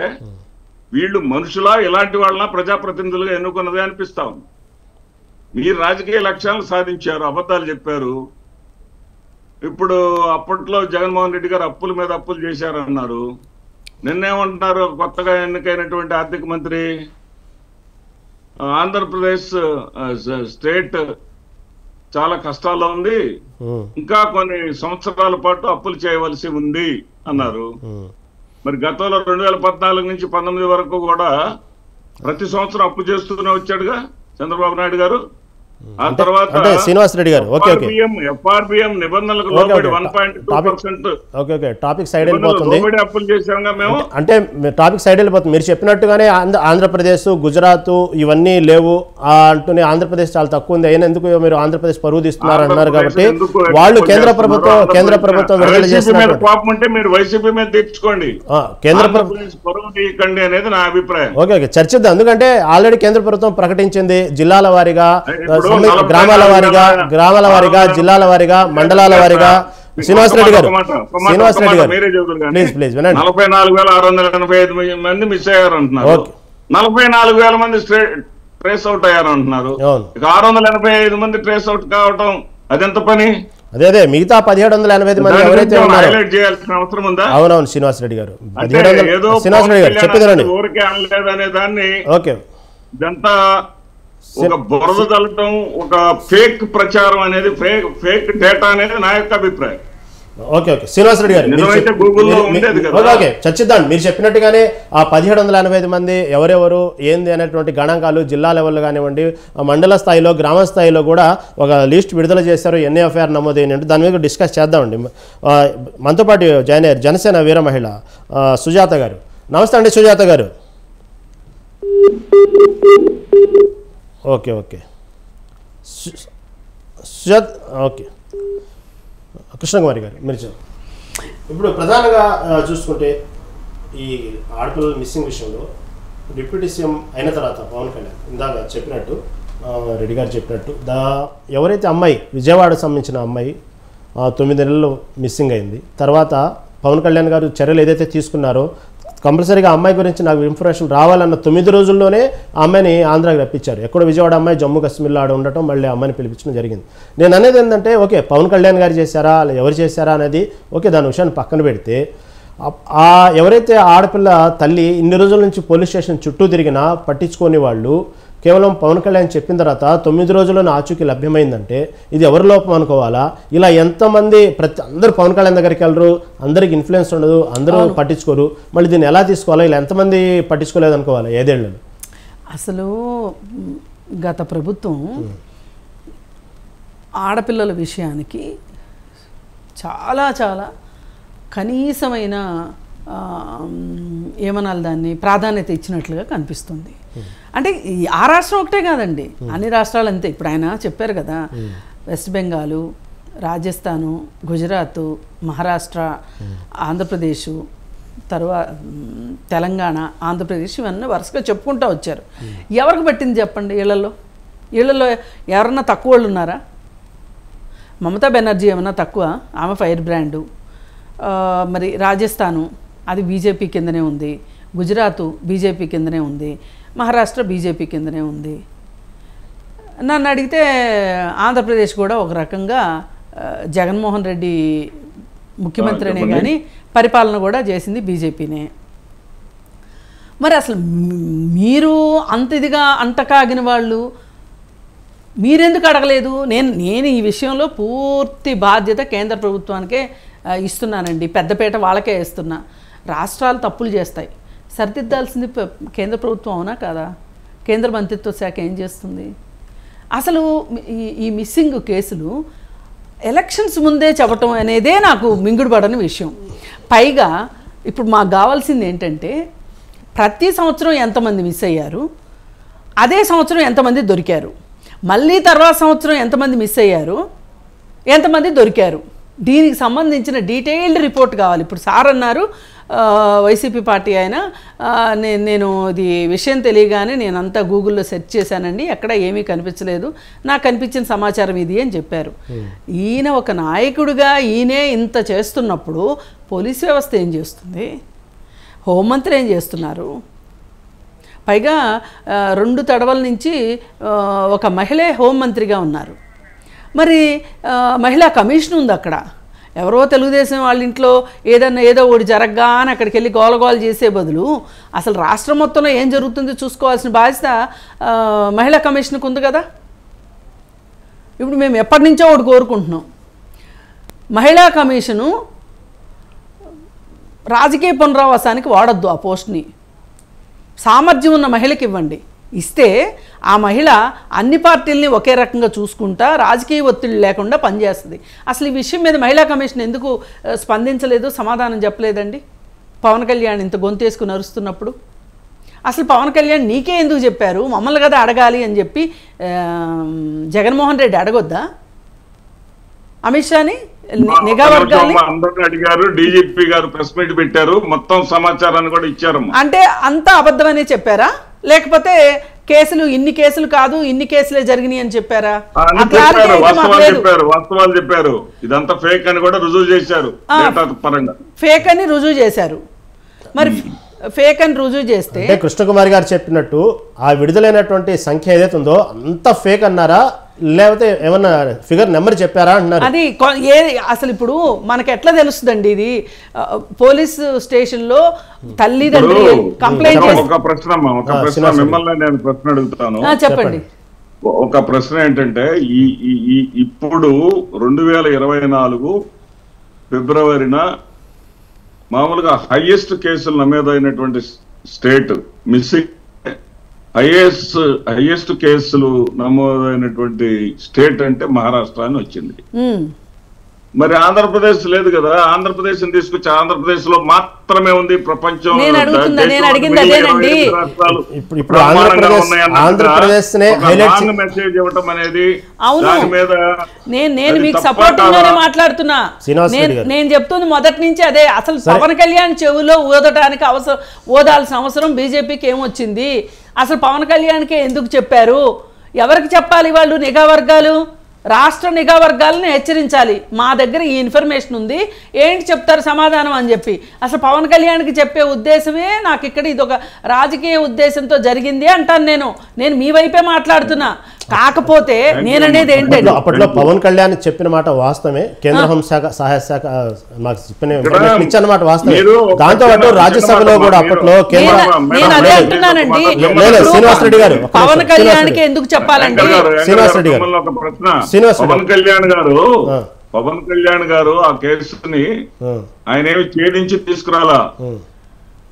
వీళ్ళు మనుషులా, ఇలాంటి వాళ్ళ ప్రజాప్రతినిధులుగా ఎన్నుకున్నదే అనిపిస్తా ఉంది. మీరు రాజకీయ లక్ష్యాలను సాధించారు, అబద్ధాలు చెప్పారు. ఇప్పుడు అప్పట్లో జగన్మోహన్ రెడ్డి గారు అప్పుల మీద అప్పులు చేశారన్నారు. నిన్నేమంటున్నారు కొత్తగా ఎన్నికైనటువంటి ఆర్థిక మంత్రి, ఆంధ్రప్రదేశ్ స్టేట్ చాలా కష్టాల్లో ఉంది, ఇంకా కొన్ని సంవత్సరాల పాటు అప్పులు చేయవలసి ఉంది అన్నారు. మరి గతంలో 2014 నుంచి 19 వరకు కూడా ప్రతి సంవత్సరం అప్పు చేస్తూనే వచ్చాడుగా చంద్రబాబు నాయుడు గారు. ఆ తర్వాత శ్రీనివాస్ రెడ్డి గారు ఎఫ్ఆర్బిఎం నిబంధనలకు లోబడి 1.2% టాపిక్ సైడ్ వెళ్ళిపోతుంది. అప్పులు చేశాంగా మేము. అంటే టాపిక్ సైడ్ వెళ్ళిపోతుంది. మీరు చెప్పినట్టుగానే ఆంధ్రప్రదేశ్, గుజరాత్ ఇవన్నీ లేవు అంటూనే ఆంధ్రప్రదేశ్ చాలా తక్కువ ఉంది, అయినా ఎందుకు మీరు ఆంధ్రప్రదేశ్ పరువు తీస్తున్నారు అన్నారు కాబట్టి వాళ్ళు కేంద్ర ప్రభుత్వం విడుదల చేస్తున్నారు. కోపం ఉంటే మీరు వైసీపీ మీద తెచ్చుకోండి, కేంద్ర ప్రభుత్వం పరువు తీయకండి అనేది నా అభిప్రాయం. ఓకే చర్చిద్దాం. ఎందుకంటే ఆల్రెడీ కేంద్ర ప్రభుత్వం ప్రకటించింది జిల్లాల వారీగా, గ్రామాల వారీగా, జిల్లాల వారీగా, మండలాల వారీగా. శ్రీనివాస్ రెడ్డి గారు ప్లీజ్ వినండి. 44,685 మంది మిస్ అయ్యారు అంటున్నారు, 44,000 మంది ట్రేస్ అవుట్ అయ్యారు అంటున్నారు. 685 మంది ట్రేస్ అవుట్ కావటం అదెంత పని? అదే మిగతా 1785 మంది ఎవరైతే ఉన్నారో హైలైట్ చేయాల్సిన అవసరం ఉందా? అవునవును శ్రీనివాస్ రెడ్డి గారు, ఊరికే అనలేదు అనే దాన్ని ఇదంతా ఒక బురద చల్లటం, ఒక ఫేక్ ప్రచారం అనేది, ఫేక్ డేటా అనేది నా యొక్క అభిప్రాయం. ఓకే శ్రీనివాస్ రెడ్డి గారు ఓకే చర్చిద్దాం. మీరు చెప్పినట్టుగానే ఆ 1785 మంది ఎవరెవరు ఏంది అనేటువంటి గణాంకాలు జిల్లా లెవెల్లో కానివ్వండి, మండల స్థాయిలో, గ్రామ స్థాయిలో కూడా ఒక లిస్ట్ విడుదల చేశారు, ఎన్ఏఎఫ్ఐఆర్ నమోదైనట్టు. దాని మీద డిస్కస్ చేద్దామండి. మనతో పాటు జాయిన్ అయ్యారు జనసేన వీర మహిళ సుజాత గారు. నమస్తే అండి సుజాత గారు. ఓకే సుజాత్ ఓకే కృష్ణకుమారి గారు మీరు ఇప్పుడు ప్రధానంగా చూసుకుంటే ఈ ఆడపిల్లల మిస్సింగ్ విషయంలో డిప్యూటీ సీఎం అయిన తర్వాత పవన్ కళ్యాణ్ ఇందాక చెప్పినట్టు, రెడ్డి గారు చెప్పినట్టు, ఎవరైతే అమ్మాయి విజయవాడ సంబంధించిన అమ్మాయి 9 నెలలు మిస్సింగ్ అయింది, తర్వాత పవన్ కళ్యాణ్ గారు చర్యలు ఏదైతే తీసుకున్నారో కంపల్సరీగా అమ్మాయి గురించి నాకు ఇన్ఫర్మేషన్ రావాలన్న 9 రోజుల్లోనే ఆ అమ్మాయిని ఆంధ్రాకి రప్పించారు. ఎక్కడో విజయవాడ అమ్మాయి జమ్మూ కాశ్మీర్లో ఆడ ఉండటం, మళ్ళీ అమ్మాయిని పిలిపించడం జరిగింది. నేను అనేది ఏంటంటే ఓకే పవన్ కళ్యాణ్ గారు చేశారా ఎవరు చేశారా అనేది ఓకే, దాని విషయాన్ని పక్కన పెడితే ఎవరైతే ఆడపిల్ల తల్లి ఇన్ని రోజుల నుంచి పోలీస్ స్టేషన్ చుట్టూ తిరిగినా పట్టించుకోని వాళ్ళు కేవలం పవన్ కళ్యాణ్ చెప్పిన తర్వాత 9 రోజుల్లోనే ఆచూకీ లభ్యమైందంటే ఇది ఎవరి లోపం అనుకోవాలా? ఇలా ఎంతమంది అందరూ పవన్ కళ్యాణ్ దగ్గరికి వెళ్ళరు, అందరికి ఇన్ఫ్లుయెన్స్ ఉండదు, అందరూ పట్టించుకోరు, మళ్ళీ దీన్ని ఎలా తీసుకోవాలా? ఇలా ఎంతమంది పట్టించుకోలేదు అనుకోవాలా 5 ఏళ్లలో? అసలు గత ప్రభుత్వం ఆడపిల్లల విషయానికి చాలా చాలా కనీసమైన ఏమనాలి దాన్ని ప్రాధాన్యత ఇచ్చినట్లుగా కనిపిస్తుంది. అంటే ఆ రాష్ట్రం ఒకటే కాదండి, అన్ని రాష్ట్రాలు అంతే. ఇప్పుడు ఆయన చెప్పారు కదా, వెస్ట్ బెంగాలు, రాజస్థాను, గుజరాత్, మహారాష్ట్ర, ఆంధ్రప్రదేశ్, తర్వాత తెలంగాణ, ఆంధ్రప్రదేశ్, ఇవన్నీ వరుసగా చెప్పుకుంటూ వచ్చారు. ఎవరికి పట్టింది చెప్పండి? వీళ్ళల్లో ఎవరన్నా తక్కువ వాళ్ళు ఉన్నారా? మమతా బెనర్జీ ఏమన్నా తక్కువ? ఆమె ఫైర్ బ్రాండు. మరి రాజస్థాను అది బీజేపీ కిందనే ఉంది, గుజరాత్ బీజేపీ కిందనే ఉంది, మహారాష్ట్ర బీజేపీ కిందనే ఉంది. నన్ను అడిగితే ఆంధ్రప్రదేశ్ కూడా ఒక రకంగా జగన్మోహన్ రెడ్డి ముఖ్యమంత్రినే కానీ పరిపాలన కూడా చేసింది బీజేపీనే. మరి అసలు మీరు అంత ఇదిగా అంటకాగిన వాళ్ళు మీరెందుకు అడగలేదు? నేను ఈ విషయంలో పూర్తి బాధ్యత కేంద్ర ప్రభుత్వానికే ఇస్తున్నానండి, పెద్దపేట వాళ్ళకే ఇస్తున్నా. రాష్ట్రాలు తప్పులు చేస్తాయి, సరిదిద్దాల్సింది కేంద్ర ప్రభుత్వం, అవునా కాదా? కేంద్ర మంత్రిత్వ శాఖ ఏం చేస్తుంది? అసలు ఈ మిస్సింగ్ కేసులు ఎలక్షన్స్ ముందే చెప్పటం అనేదే నాకు మింగుడుపడని విషయం. పైగా ఇప్పుడు మాకు కావాల్సింది ఏంటంటే ప్రతి సంవత్సరం ఎంతమంది మిస్ అయ్యారు, అదే సంవత్సరం ఎంతమంది దొరికారు, మళ్ళీ తర్వాత సంవత్సరం ఎంతమంది మిస్ అయ్యారు, ఎంతమంది దొరికారు, దీనికి సంబంధించిన డీటెయిల్డ్ రిపోర్ట్ కావాలి. ఇప్పుడు సార్ అన్నారు వైసీపీ పార్టీ ఆయన, నేను ఇది విషయం తెలియగానే నేనంతా గూగుల్లో సెర్చ్ చేశానండి, ఎక్కడ ఏమీ కనిపించలేదు, నాకు కనిపించిన సమాచారం ఇది అని చెప్పారు. ఈయన ఒక నాయకుడిగా ఈయనే ఇంత చేస్తున్నప్పుడు పోలీస్ వ్యవస్థ ఏం చేస్తుంది? హోంమంత్రి ఏం చేస్తున్నారు? పైగా 2 తడవల నుంచి ఒక మహిళే హోంమంత్రిగా ఉన్నారు. మరి మహిళా కమిషన్ ఉంది అక్కడ. ఎవరో తెలుగుదేశం వాళ్ళ ఇంట్లో ఏదో ఒకటి జరగగానే అక్కడికి వెళ్ళి గోలగోలు చేసే బదులు అసలు రాష్ట్రం మొత్తంలో ఏం జరుగుతుందో చూసుకోవాల్సిన బాధ్యత మహిళా కమిషన్కి ఉంది కదా. ఇప్పుడు మేము ఎప్పటి నుంచో ఒకటి కోరుకుంటున్నాం, మహిళా కమిషను రాజకీయ పునరావాసానికి వాడొద్దు, ఆ పోస్ట్ని సామర్థ్యం ఉన్న మహిళకి ఇవ్వండి. ఇస్తే ఆ మహిళ అన్ని పార్టీలని ఒకే రకంగా చూసుకుంటా రాజకీయ ఒత్తిడి లేకుండా పనిచేస్తుంది. అసలు ఈ విషయం మీద మహిళా కమిషన్ ఎందుకు స్పందించలేదు, సమాధానం చెప్పలేదండి? పవన్ కళ్యాణ్ ఇంత గొంతేసుకుని అరుస్తున్నప్పుడు అసలు పవన్ కళ్యాణ్ నీకే ఎందుకు చెప్పారు, మమ్మల్ని కదా అడగాలి అని చెప్పి జగన్మోహన్ రెడ్డి అడగొద్దా అమిత్ షాని? నిఘా వర్గాన్ని అందరిని అడిగారు, డీజీపీ గారు ప్రెస్ మీట్ పెట్టారు, మొత్తం సమాచారాన్ని కూడా ఇచ్చారు. అంటే అంతా అబద్ధమనే చెప్పారా, లేకపోతే ఇన్ని కేసులు కాదు ఇన్ని కేసులే జరిగినాయి అని చెప్పారా? వాస్తవాలు చెప్పారు, ఇదంతా ఫేక్ అని కూడా రుజువు చేశారు, ఫేక్ అని రుజువు చేశారు. మరి ఫేక్ అని రుజువు చేస్తే కృష్ణకుమారి గారు చెప్పినట్టు ఆ విడుదలైనటువంటి సంఖ్య ఏదైతే ఉందో అంత ఫేక్ అన్నారా, లేకపోతే ఏమన్నా ఫిగర్ నెంబర్ చెప్పారా అంటున్నారు? అది అసలు ఇప్పుడు మనకి ఎట్లా తెలుస్తుందండి? ఇది పోలీస్ స్టేషన్ లో తల్లిదండ్రులు కంప్లైంట్ ఒక ప్రశ్న మిమ్మల్ని నేను ప్రశ్న అడుగుతాను, చెప్పండి. ఒక ప్రశ్న ఏంటంటే ఇప్పుడు 2024 ఫిబ్రవరిన మామూలుగా హైయెస్ట్ కేసులు నమోదైనటువంటి స్టేట్ మిస్సింగ్ హైయెస్ట్ కేసులు నమోదైనటువంటి స్టేట్ అంటే మహారాష్ట్ర అని వచ్చింది. మరి ఆంధ్రప్రదేశ్ లేదు కదా, ఆంధ్రప్రదేశ్ తీసుకొచ్చి ఆంధ్రప్రదేశ్ లో మాత్రమే ఉంది ప్రపంచం. మెసేజ్ ఇవ్వటం అనేది దాని మీద నేను మీకు సపోర్టివ్ గానే మాట్లాడుతున్నా. నేను చెప్తుంది మొదటి నుంచి అదే. అసలు పవన్ కళ్యాణ్ చెవులో ఊదటానికి ఓదాల్సిన అవసరం బీజేపీకి ఏమొచ్చింది? అసలు పవన్ కళ్యాణ్కే ఎందుకు చెప్పారు? ఎవరికి చెప్పాలి? వాళ్ళు నిఘా వర్గాలు, రాష్ట్ర నిఘా వర్గాలను హెచ్చరించాలి, మా దగ్గర ఈ ఇన్ఫర్మేషన్ ఉంది, ఏంటి చెప్తారు సమాధానం అని చెప్పి. అసలు పవన్ కళ్యాణ్కి చెప్పే ఉద్దేశమే నాకు ఇక్కడ ఇది ఒక రాజకీయ ఉద్దేశంతో జరిగింది అంటాను. నేను మీ వైపే మాట్లాడుతున్నా. కాకపోతే నేననేది ఏంటంటే అప్పట్లో పవన్ కళ్యాణ్ చెప్పిన మాట వాస్తవమే, కేంద్ర హోంశాఖ సహాయ శాఖ మాకు చెప్పిన ఇన్ఫర్మేషన్ ఇచ్చారన్నమాట వాస్తవమే. దాంతో పాటు రాజ్యసభలో కూడా అప్పట్లో నేను అదే అంటున్నానండి, శ్రీనివాసరెడ్డి గారు పవన్ కళ్యాణ్కి ఎందుకు చెప్పాలంటే శ్రీనివాసరెడ్డి గారు పవన్ కళ్యాణ్ గారు ఆ కేసుని ఆయన ఏమి ఛేదించి తీసుకురాలా.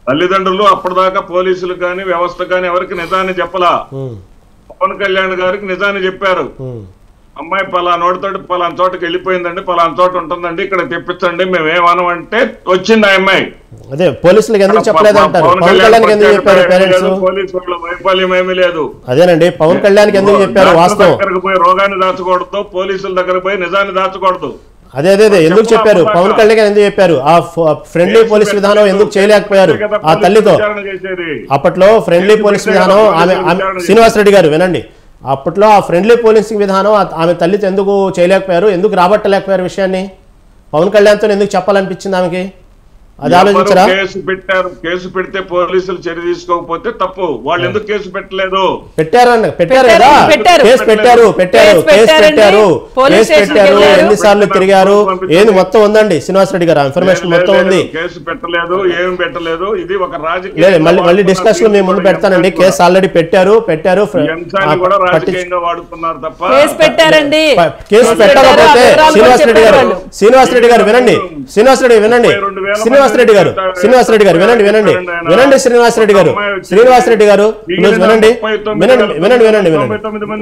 తల్లిదండ్రులు అప్పటిదాకా పోలీసులు కానీ వ్యవస్థ కానీ ఎవరికి నిజాన్ని చెప్పలా. పవన్ కళ్యాణ్ గారికి నిజాన్ని చెప్పారు. అమ్మాయి పలానోడితోటి పలానా చోటకి వెళ్ళిపోయిందండి, పలానా చోట ఉంటుందండి, ఇక్కడ తెప్పించండి, మేమేమన్నామంటే వచ్చింది ఆ అమ్మాయి. అదే పోలీసులకు ఎందుకు చెప్పలేదు అంటారు, పవన్ కళ్యాణ్ ఎందుకు చెప్పారు పేరెంట్స్? పోలీసుల వైఫల్యం ఏమీ లేదు. అదేనండి పవన్ కళ్యాణ్ ఎందుకు చెప్పారు వాస్తవం? దగ్గరకు పోయి రోగాన్ని దాచకూడదు, పోలీసుల దగ్గర పోయి నిజాన్ని దాచకూడదు. అదే ఎందుకు చెప్పారు పవన్ కళ్యాణ్ ఎందుకు చెప్పారు? ఆ ఫ్రెండ్లీ పోలీస్ విధానం ఎందుకు చేయలేకపోయారు ఆ తల్లితో? అప్పట్లో ఫ్రెండ్లీ పోలీస్ విధానం ఆమె శ్రీనివాసరెడ్డి గారు వినండి, అప్పట్లో ఆ ఫ్రెండ్లీ పోలీసింగ్ విధానం ఆమె తల్లితో ఎందుకు చేయలేకపోయారు, ఎందుకు రాబట్టలేకపోయారు విషయాన్ని? పవన్ కళ్యాణ్తో ఎందుకు చెప్పాలనిపించింది ఆమెకి? అది ఆలోచించరా? కేసు పెడితే పోలీసులు చర్య తీసుకోకపోతే తప్పు. వాళ్ళు ఎందుకు కేసు పెట్టలేదు? పెట్టారు కదా, కేసు పెట్టారు. ఎన్నిసార్లు తిరిగారు ఏంది మొత్తం ఉందండి శ్రీనివాసరెడ్డి గారు, ఇన్ఫర్మేషన్ మొత్తం ఉంది. కేసు పెట్టలేదు, ఏం పెట్టలేదు. ఇది ఒక రాజకీయ మళ్ళీ డిస్కషన్ మేము ముందు పెడతానండి. కేసు ఆల్రెడీ పెట్టారు కూడా రాజకీయంగా వాడుతున్నారు తప్ప కేసు పెట్టారండి. కేసు పెట్టకపోతే శ్రీనివాసరెడ్డి గారు వినండి, శ్రీనివాసరెడ్డి గారు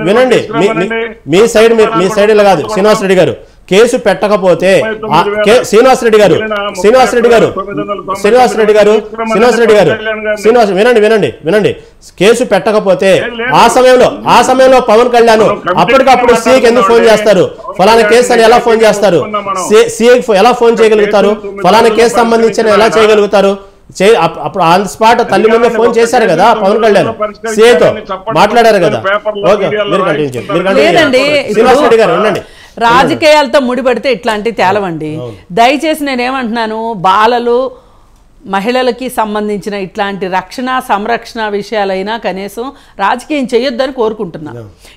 వినండి మీ సైడ్ ఇలా కాదు. శ్రీనివాసరెడ్డి గారు కేసు పెట్టకపోతే వినండి కేసు పెట్టకపోతే ఆ సమయంలో పవన్ కళ్యాణ్ అప్పటికప్పుడు సీకి ఎందుకు ఫోన్ చేస్తారు? ఫలానా కేసు అని ఎలా ఫోన్ చేస్తారు? సీకి ఎలా ఫోన్ చేయగలుగుతారు? ఫలానా కేసు సంబంధించిన ఎలా చేయగలుగుతారు? అప్పుడు ఆన్ స్పాట్ తల్లి ముందు ఫోన్ చేశారు కదా పవన్ కళ్యాణ్, సీతో మాట్లాడారు కదా. శ్రీనివాసరెడ్డి గారు వినండి, రాజకీయాలతో ముడిపడితే ఇట్లాంటి తేలవండి. దయచేసి నేనేమంటున్నాను, బాలలు మహిళలకి సంబంధించిన ఇట్లాంటి రక్షణ సంరక్షణ విషయాలైనా కనీసం రాజకీయం చేయొద్దని కోరుకుంటున్నా.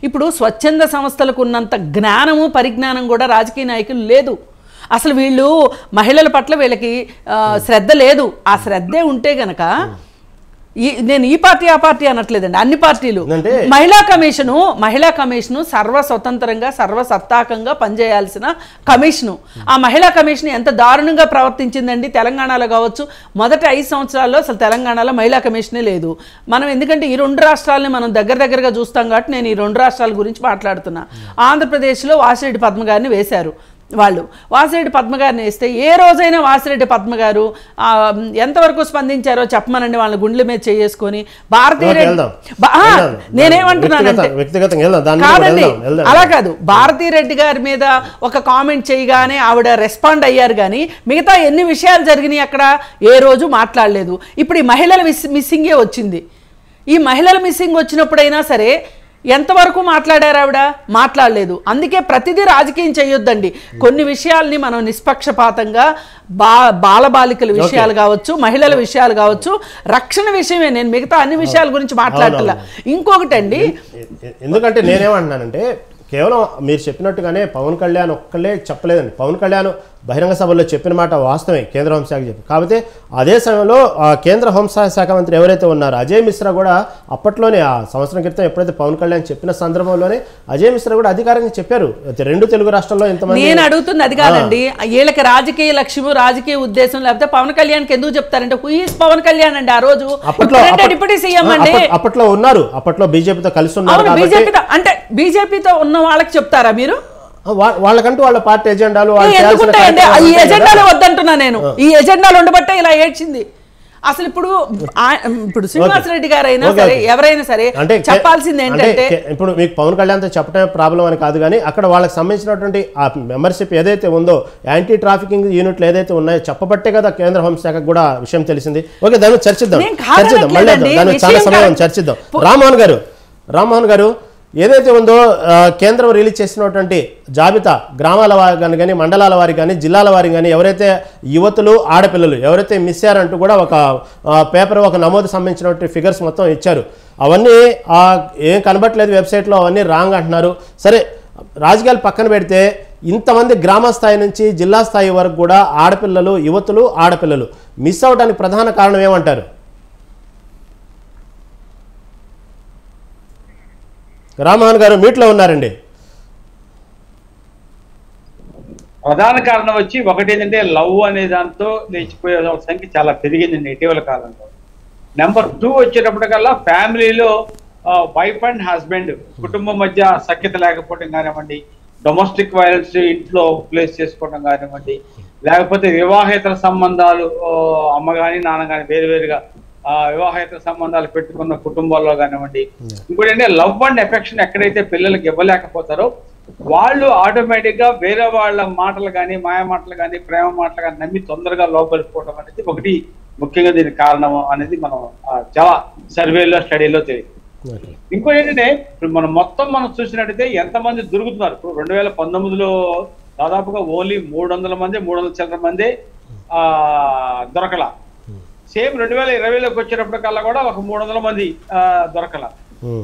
ఇప్పుడు స్వచ్ఛంద సంస్థలకు ఉన్నంత జ్ఞానము పరిజ్ఞానం కూడా రాజకీయ నాయకులు లేదు. అసలు వీళ్ళు మహిళల పట్ల వీళ్ళకి శ్రద్ధ లేదు. ఆ శ్రద్ధే ఉంటే గనక నేను ఈ పార్టీ ఆ పార్టీ అనట్లేదండి, అన్ని పార్టీలు మహిళా కమిషను సర్వస్వతంత్రంగా సర్వసత్తాకంగా పనిచేయాల్సిన కమిషను. ఆ మహిళా కమిషన్ ఎంత దారుణంగా ప్రవర్తించిందండి తెలంగాణలో కావచ్చు. మొదటి 5 సంవత్సరాల్లో అసలు తెలంగాణలో మహిళా కమిషనే లేదు. మనం ఎందుకంటే ఈ 2 రాష్ట్రాలని మనం దగ్గరగా చూస్తాం కాబట్టి నేను ఈ 2 రాష్ట్రాల గురించి మాట్లాడుతున్నా. ఆంధ్రప్రదేశ్లో వాసిరెడ్డి పద్మ గారిని వేశారు. వాళ్ళు వాసిరెడ్డి పద్మ గారిని వేస్తే ఏ రోజైనా వాసిరెడ్డి పద్మ గారు ఎంతవరకు స్పందించారో చెప్పమనండి. వాళ్ళ గుండెల మీద చేసుకొని నేనేమంటున్నానంటే కాదండి, అలా కాదు, భారతీరెడ్డి గారి మీద ఒక కామెంట్ చేయగానే ఆవిడ రెస్పాండ్ అయ్యారు కానీ మిగతా ఎన్ని విషయాలు జరిగినాయి అక్కడ ఏ రోజు మాట్లాడలేదు. ఇప్పుడు ఈ మహిళల మిస్సింగే వచ్చింది. ఈ మహిళల మిస్సింగ్ వచ్చినప్పుడైనా సరే ఎంతవరకు మాట్లాడారు ఆవిడ? మాట్లాడలేదు. అందుకే ప్రతిదీ రాజకీయం చేయొద్దండి. కొన్ని విషయాల్ని మనం నిష్పక్షపాతంగా బాలబాలికల విషయాలు కావచ్చు, మహిళల విషయాలు కావచ్చు, రక్షణ విషయమే, నేను మిగతా అన్ని విషయాల గురించి మాట్లాడట్లా. ఇంకొకటండి, ఎందుకంటే నేనేమంటున్నానంటే కేవలం మీరు చెప్పినట్టుగానే పవన్ కళ్యాణ్ ఒక్కళ్ళే చెప్పలేదండి. పవన్ కళ్యాణ్ బహిరంగ సభలో చెప్పిన మాట వాస్తవమే, కేంద్ర హోంశాఖ చెప్పి. కాకపోతే అదే సమయంలో కేంద్ర హోంశాఖ మంత్రి ఎవరైతే ఉన్నారో అజయ్ మిశ్రా కూడా అప్పట్లోనే ఆ సంవత్సరం క్రితం ఎప్పుడైతే పవన్ కళ్యాణ్ చెప్పిన సందర్భంలోనే అజయ్ మిశ్రా కూడా అధికారంగా చెప్పారు 2 తెలుగు రాష్ట్రాల్లో ఎంతమంది. నేను అడుగుతుంది అది కాదండి, వీళ్ళకి రాజకీయ లక్ష్యము రాజకీయ ఉద్దేశం లేకపోతే పవన్ కళ్యాణ్కి ఎందుకు చెప్తారంటే హూ ఈజ్ పవన్ కళ్యాణ్ అండి? ఆ రోజు డిప్యూటీ సీఎం అండి, అప్పట్లో ఉన్నారు, అప్పట్లో బీజేపీతో కలిసి ఉన్నారు. అంటే బీజేపీతో ఉన్న వాళ్ళకి చెప్తారా మీరు? వాళ్ళకంటూ వాళ్ళ పార్టీ ఎజెండాలు ఈ ఎజెండాలు వద్దంటున్నా నేను. ఈ ఎజెండాలు ఉండబట్టే ఇలా ఏడ్చింది. అసలు ఇప్పుడు శ్రీనివాసరెడ్డి గారు అయినా సరే ఎవరైనా సరే చెప్పాల్సింది ఏంటంటే, ఇప్పుడు మీకు పవన్ కళ్యాణ్తో చెప్పడమే ప్రాబ్లం అని కాదు కానీ అక్కడ వాళ్ళకి సంబంధించినటువంటి ఆ మెంబర్షిప్ ఏదైతే ఉందో, యాంటీ ట్రాఫికింగ్ యూనిట్లు ఏదైతే ఉన్నాయో చెప్పబట్టే కదా కేంద్ర హోంశాఖకు కూడా విషయం తెలిసింది. ఓకే, దాన్ని చర్చిద్దాం మళ్ళీ దాన్ని చాలా సమయం చర్చిద్దాం. రామ్మోహన్ గారు ఏదైతే ఉందో కేంద్రం రిలీజ్ చేసినటువంటి జాబితా గ్రామాల వారి కానీ మండలాల వారి కానీ జిల్లాల వారి కానీ ఎవరైతే యువతులు ఆడపిల్లలు ఎవరైతే మిస్ అయ్యారంటూ కూడా ఒక పేపర్ ఒక నమోదు సంబంధించినటువంటి ఫిగర్స్ మొత్తం ఇచ్చారు. అవన్నీ ఏం కనబట్టలేదు వెబ్సైట్లో, అవన్నీ రాంగ్ అంటున్నారు. సరే, రాజకీయాలు పక్కన పెడితే ఇంతమంది గ్రామ స్థాయి నుంచి జిల్లా స్థాయి వరకు కూడా ఆడపిల్లలు యువతులు ఆడపిల్లలు మిస్ అవడానికి ప్రధాన కారణం ఏమంటారు? రామ్మోహన్ గారు మీట్లో ఉన్నారండి. ప్రధాన కారణం వచ్చి ఒకటి ఏంటంటే లవ్ అనే దాంతో లేచిపోయే సంఖ్య చాలా పెరిగిందండి ఇటీవల కాలంలో. నెంబర్ 2 వచ్చేటప్పటికల్లా ఫ్యామిలీలో వైఫ్ అండ్ హస్బెండ్ కుటుంబం మధ్య సఖ్యత లేకపోవడం కానివ్వండి, డొమెస్టిక్ వైలెన్స్ ఇంట్లో ప్లేస్ చేసుకోవడం కానివ్వండి, లేకపోతే వివాహేతర సంబంధాలు అమ్మ కానీ నాన్న కానీ వేరువేరుగా వివాహేతర సంబంధాలు పెట్టుకున్న కుటుంబాల్లో కానివ్వండి. ఇంకోటి అంటే లవ్ అండ్ ఎఫెక్షన్ ఎక్కడైతే పిల్లలకి ఇవ్వలేకపోతారో వాళ్ళు ఆటోమేటిక్ గా వేరే వాళ్ళ మాటలు కానీ మాయ మాటలు కానీ ప్రేమ మాటలు కానీ నమ్మి తొందరగా లోపలిపోవడం అనేది ఒకటి ముఖ్యంగా దీనికి కారణం అనేది మనం చాలా సర్వేలో స్టడీలో తెలియదు. ఇంకోటి ఏంటంటే ఇప్పుడు మనం చూసినట్టయితే ఎంతమంది దొరుకుతున్నారు. ఇప్పుడు 2019లో దాదాపుగా ఓన్లీ 300 మంది 300 చిల్లర మంది దొరకల. సేమ్ 2020లోకి వచ్చేటప్పటికల్లా కూడా ఒక 300 మంది దొరకల.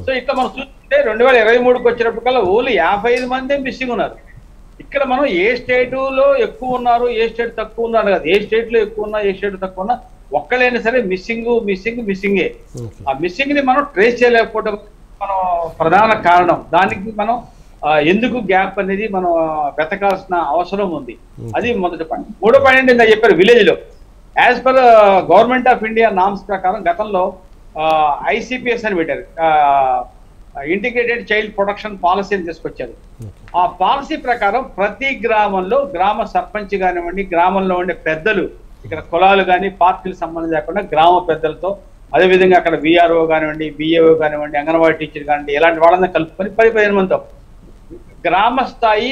సో ఇట్లా మనం చూస్తుంటే 2023కి వచ్చేటప్పటికల్లా ఓన్లీ 55 మంది మిస్సింగ్ ఉన్నారు. ఇక్కడ మనం ఏ స్టేటులో ఎక్కువ ఉన్నారు ఏ స్టేట్ తక్కువ ఉన్నారు కదా, ఏ స్టేట్ లో ఎక్కువ ఉన్నా ఏ స్టేట్ తక్కువ ఉన్నా ఒక్కలైనా సరే మిస్సింగే. ఆ మిస్సింగ్ ని మనం ట్రేస్ చేయలేకపోవడం మనం ప్రధాన కారణం. దానికి మనం ఎందుకు గ్యాప్ అనేది మనం వెతకాల్సిన అవసరం ఉంది. అది మొదటి పాయింట్. మూడో పాయింట్ ఏంటి నేను చెప్పారు, విలేజ్ లో as per government of India norms ప్రకారం గతంలో ICPS అని పెట్టారు, ఇంటిగ్రేటెడ్ చైల్డ్ ప్రొటెక్షన్ పాలసీ అని తీసుకొచ్చారు. ఆ పాలసీ ప్రకారం ప్రతి గ్రామంలో గ్రామ సర్పంచ్ కానివ్వండి, గ్రామంలో ఉండే పెద్దలు, ఇక్కడ కులాలు కానీ పార్టీలకు సంబంధం లేకుండా గ్రామ పెద్దలతో, అదేవిధంగా అక్కడ VRO కానివ్వండి, BAO కానివ్వండి, అంగన్వాడీ టీచర్ కానివ్వండి, ఇలాంటి వాళ్ళని కలుపుకొని 10-15 మందితో గ్రామ స్థాయి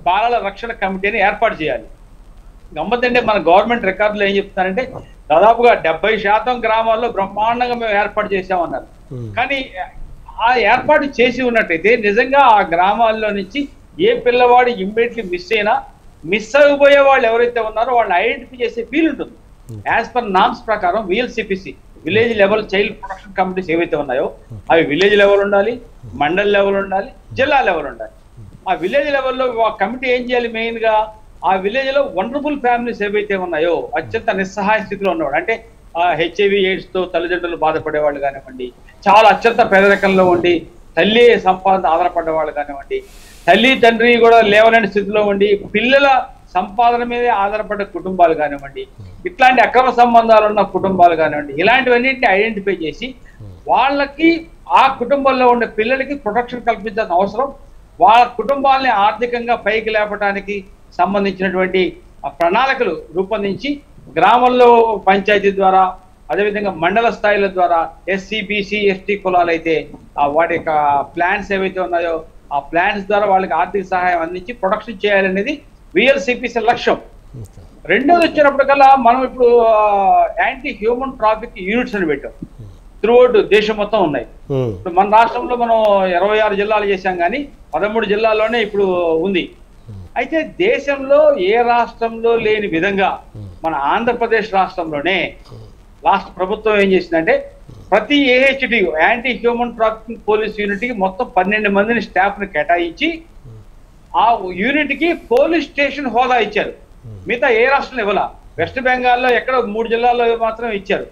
బాలల రక్షణ కమిటీని ఏర్పాటు చేయాలి. గమ్మతంటే మన గవర్నమెంట్ రికార్డులో ఏం చెప్తున్నారంటే దాదాపుగా 70% గ్రామాల్లో బ్రహ్మాండంగా మేము ఏర్పాటు చేసామన్నారు. కానీ ఆ ఏర్పాటు చేసి ఉన్నట్టయితే నిజంగా ఆ గ్రామాల్లో నుంచి ఏ పిల్లవాడు ఇమ్మీడియట్లీ మిస్ అయిపోయే వాళ్ళు ఎవరైతే ఉన్నారో వాళ్ళని ఐడెంటిఫై చేసే ఫీల్ ఉంటుంది. యాజ్ పర్ నామ్స్ ప్రకారం VLCPC village level child protection committees ఏవైతే ఉన్నాయో అవి విలేజ్ లెవెల్ ఉండాలి, మండల్ లెవెల్ ఉండాలి, జిల్లా లెవెల్ ఉండాలి. ఆ విలేజ్ లెవెల్లో కమిటీ ఏం చేయాలి, మెయిన్ గా ఆ విలేజ్ లో వనరబుల్ ఫ్యామిలీస్ ఏవైతే ఉన్నాయో అత్యంత నిస్సహాయ స్థితిలో ఉన్నవాడు, అంటే HIV AIDS తో తల్లిదండ్రులు బాధపడేవాళ్ళు కానివ్వండి, చాలా అత్యంత పేదరికంలో ఉండి తల్లి సంపాదన ఆధారపడ్డవాళ్ళు కానివ్వండి, తల్లి తండ్రి కూడా లేవలేని స్థితిలో ఉండి పిల్లల సంపాదన మీదే ఆధారపడ్డ కుటుంబాలు కానివ్వండి, ఇట్లాంటి అక్రమ సంబంధాలు ఉన్న కుటుంబాలు కానివ్వండి, ఇలాంటివన్నింటినీ ఐడెంటిఫై చేసి వాళ్ళకి ఆ కుటుంబంలో ఉండే పిల్లలకి ప్రొటెక్షన్ కల్పించాల్సిన అవసరం, వాళ్ళ కుటుంబాలని ఆర్థికంగా పైకి లేపడానికి సంబంధించినటువంటి ప్రణాళికలు రూపొందించి గ్రామంలో పంచాయతీ ద్వారా, అదేవిధంగా మండల స్థాయిల ద్వారా SC BC ST కులాలు అయితే వాటి యొక్క ప్లాన్స్ ఏవైతే ఉన్నాయో ఆ ప్లాన్స్ ద్వారా వాళ్ళకి ఆర్థిక సహాయం అందించి ప్రొటెక్షన్ చేయాలనేది VLCPC లక్ష్యం. రెండోది వచ్చినప్పటికల్లా మనం ఇప్పుడు యాంటీ హ్యూమన్ ట్రాఫిక్ యూనిట్స్ అని పెట్టాం. త్రూఅవుట్ దేశం మొత్తం ఉన్నాయి. ఇప్పుడు మన రాష్ట్రంలో మనం 26 జిల్లాలు చేశాం, కానీ 13 జిల్లాల్లోనే ఇప్పుడు ఉంది. అయితే దేశంలో ఏ రాష్ట్రంలో లేని విధంగా మన ఆంధ్రప్రదేశ్ రాష్ట్రంలోనే రాష్ట్ర ప్రభుత్వం ఏం చేసిందంటే ప్రతి AHT anti human trafficking police unit కి మొత్తం 12 మందిని స్టాఫ్ ని కేటాయించి ఆ యూనిట్ కి పోలీస్ స్టేషన్ హోదా ఇచ్చారు. మిగతా ఏ రాష్ట్రంలో ఇవ్వాల. వెస్ట్ బెంగాల్లో ఎక్కడ 3 జిల్లాల్లో మాత్రం ఇచ్చారు,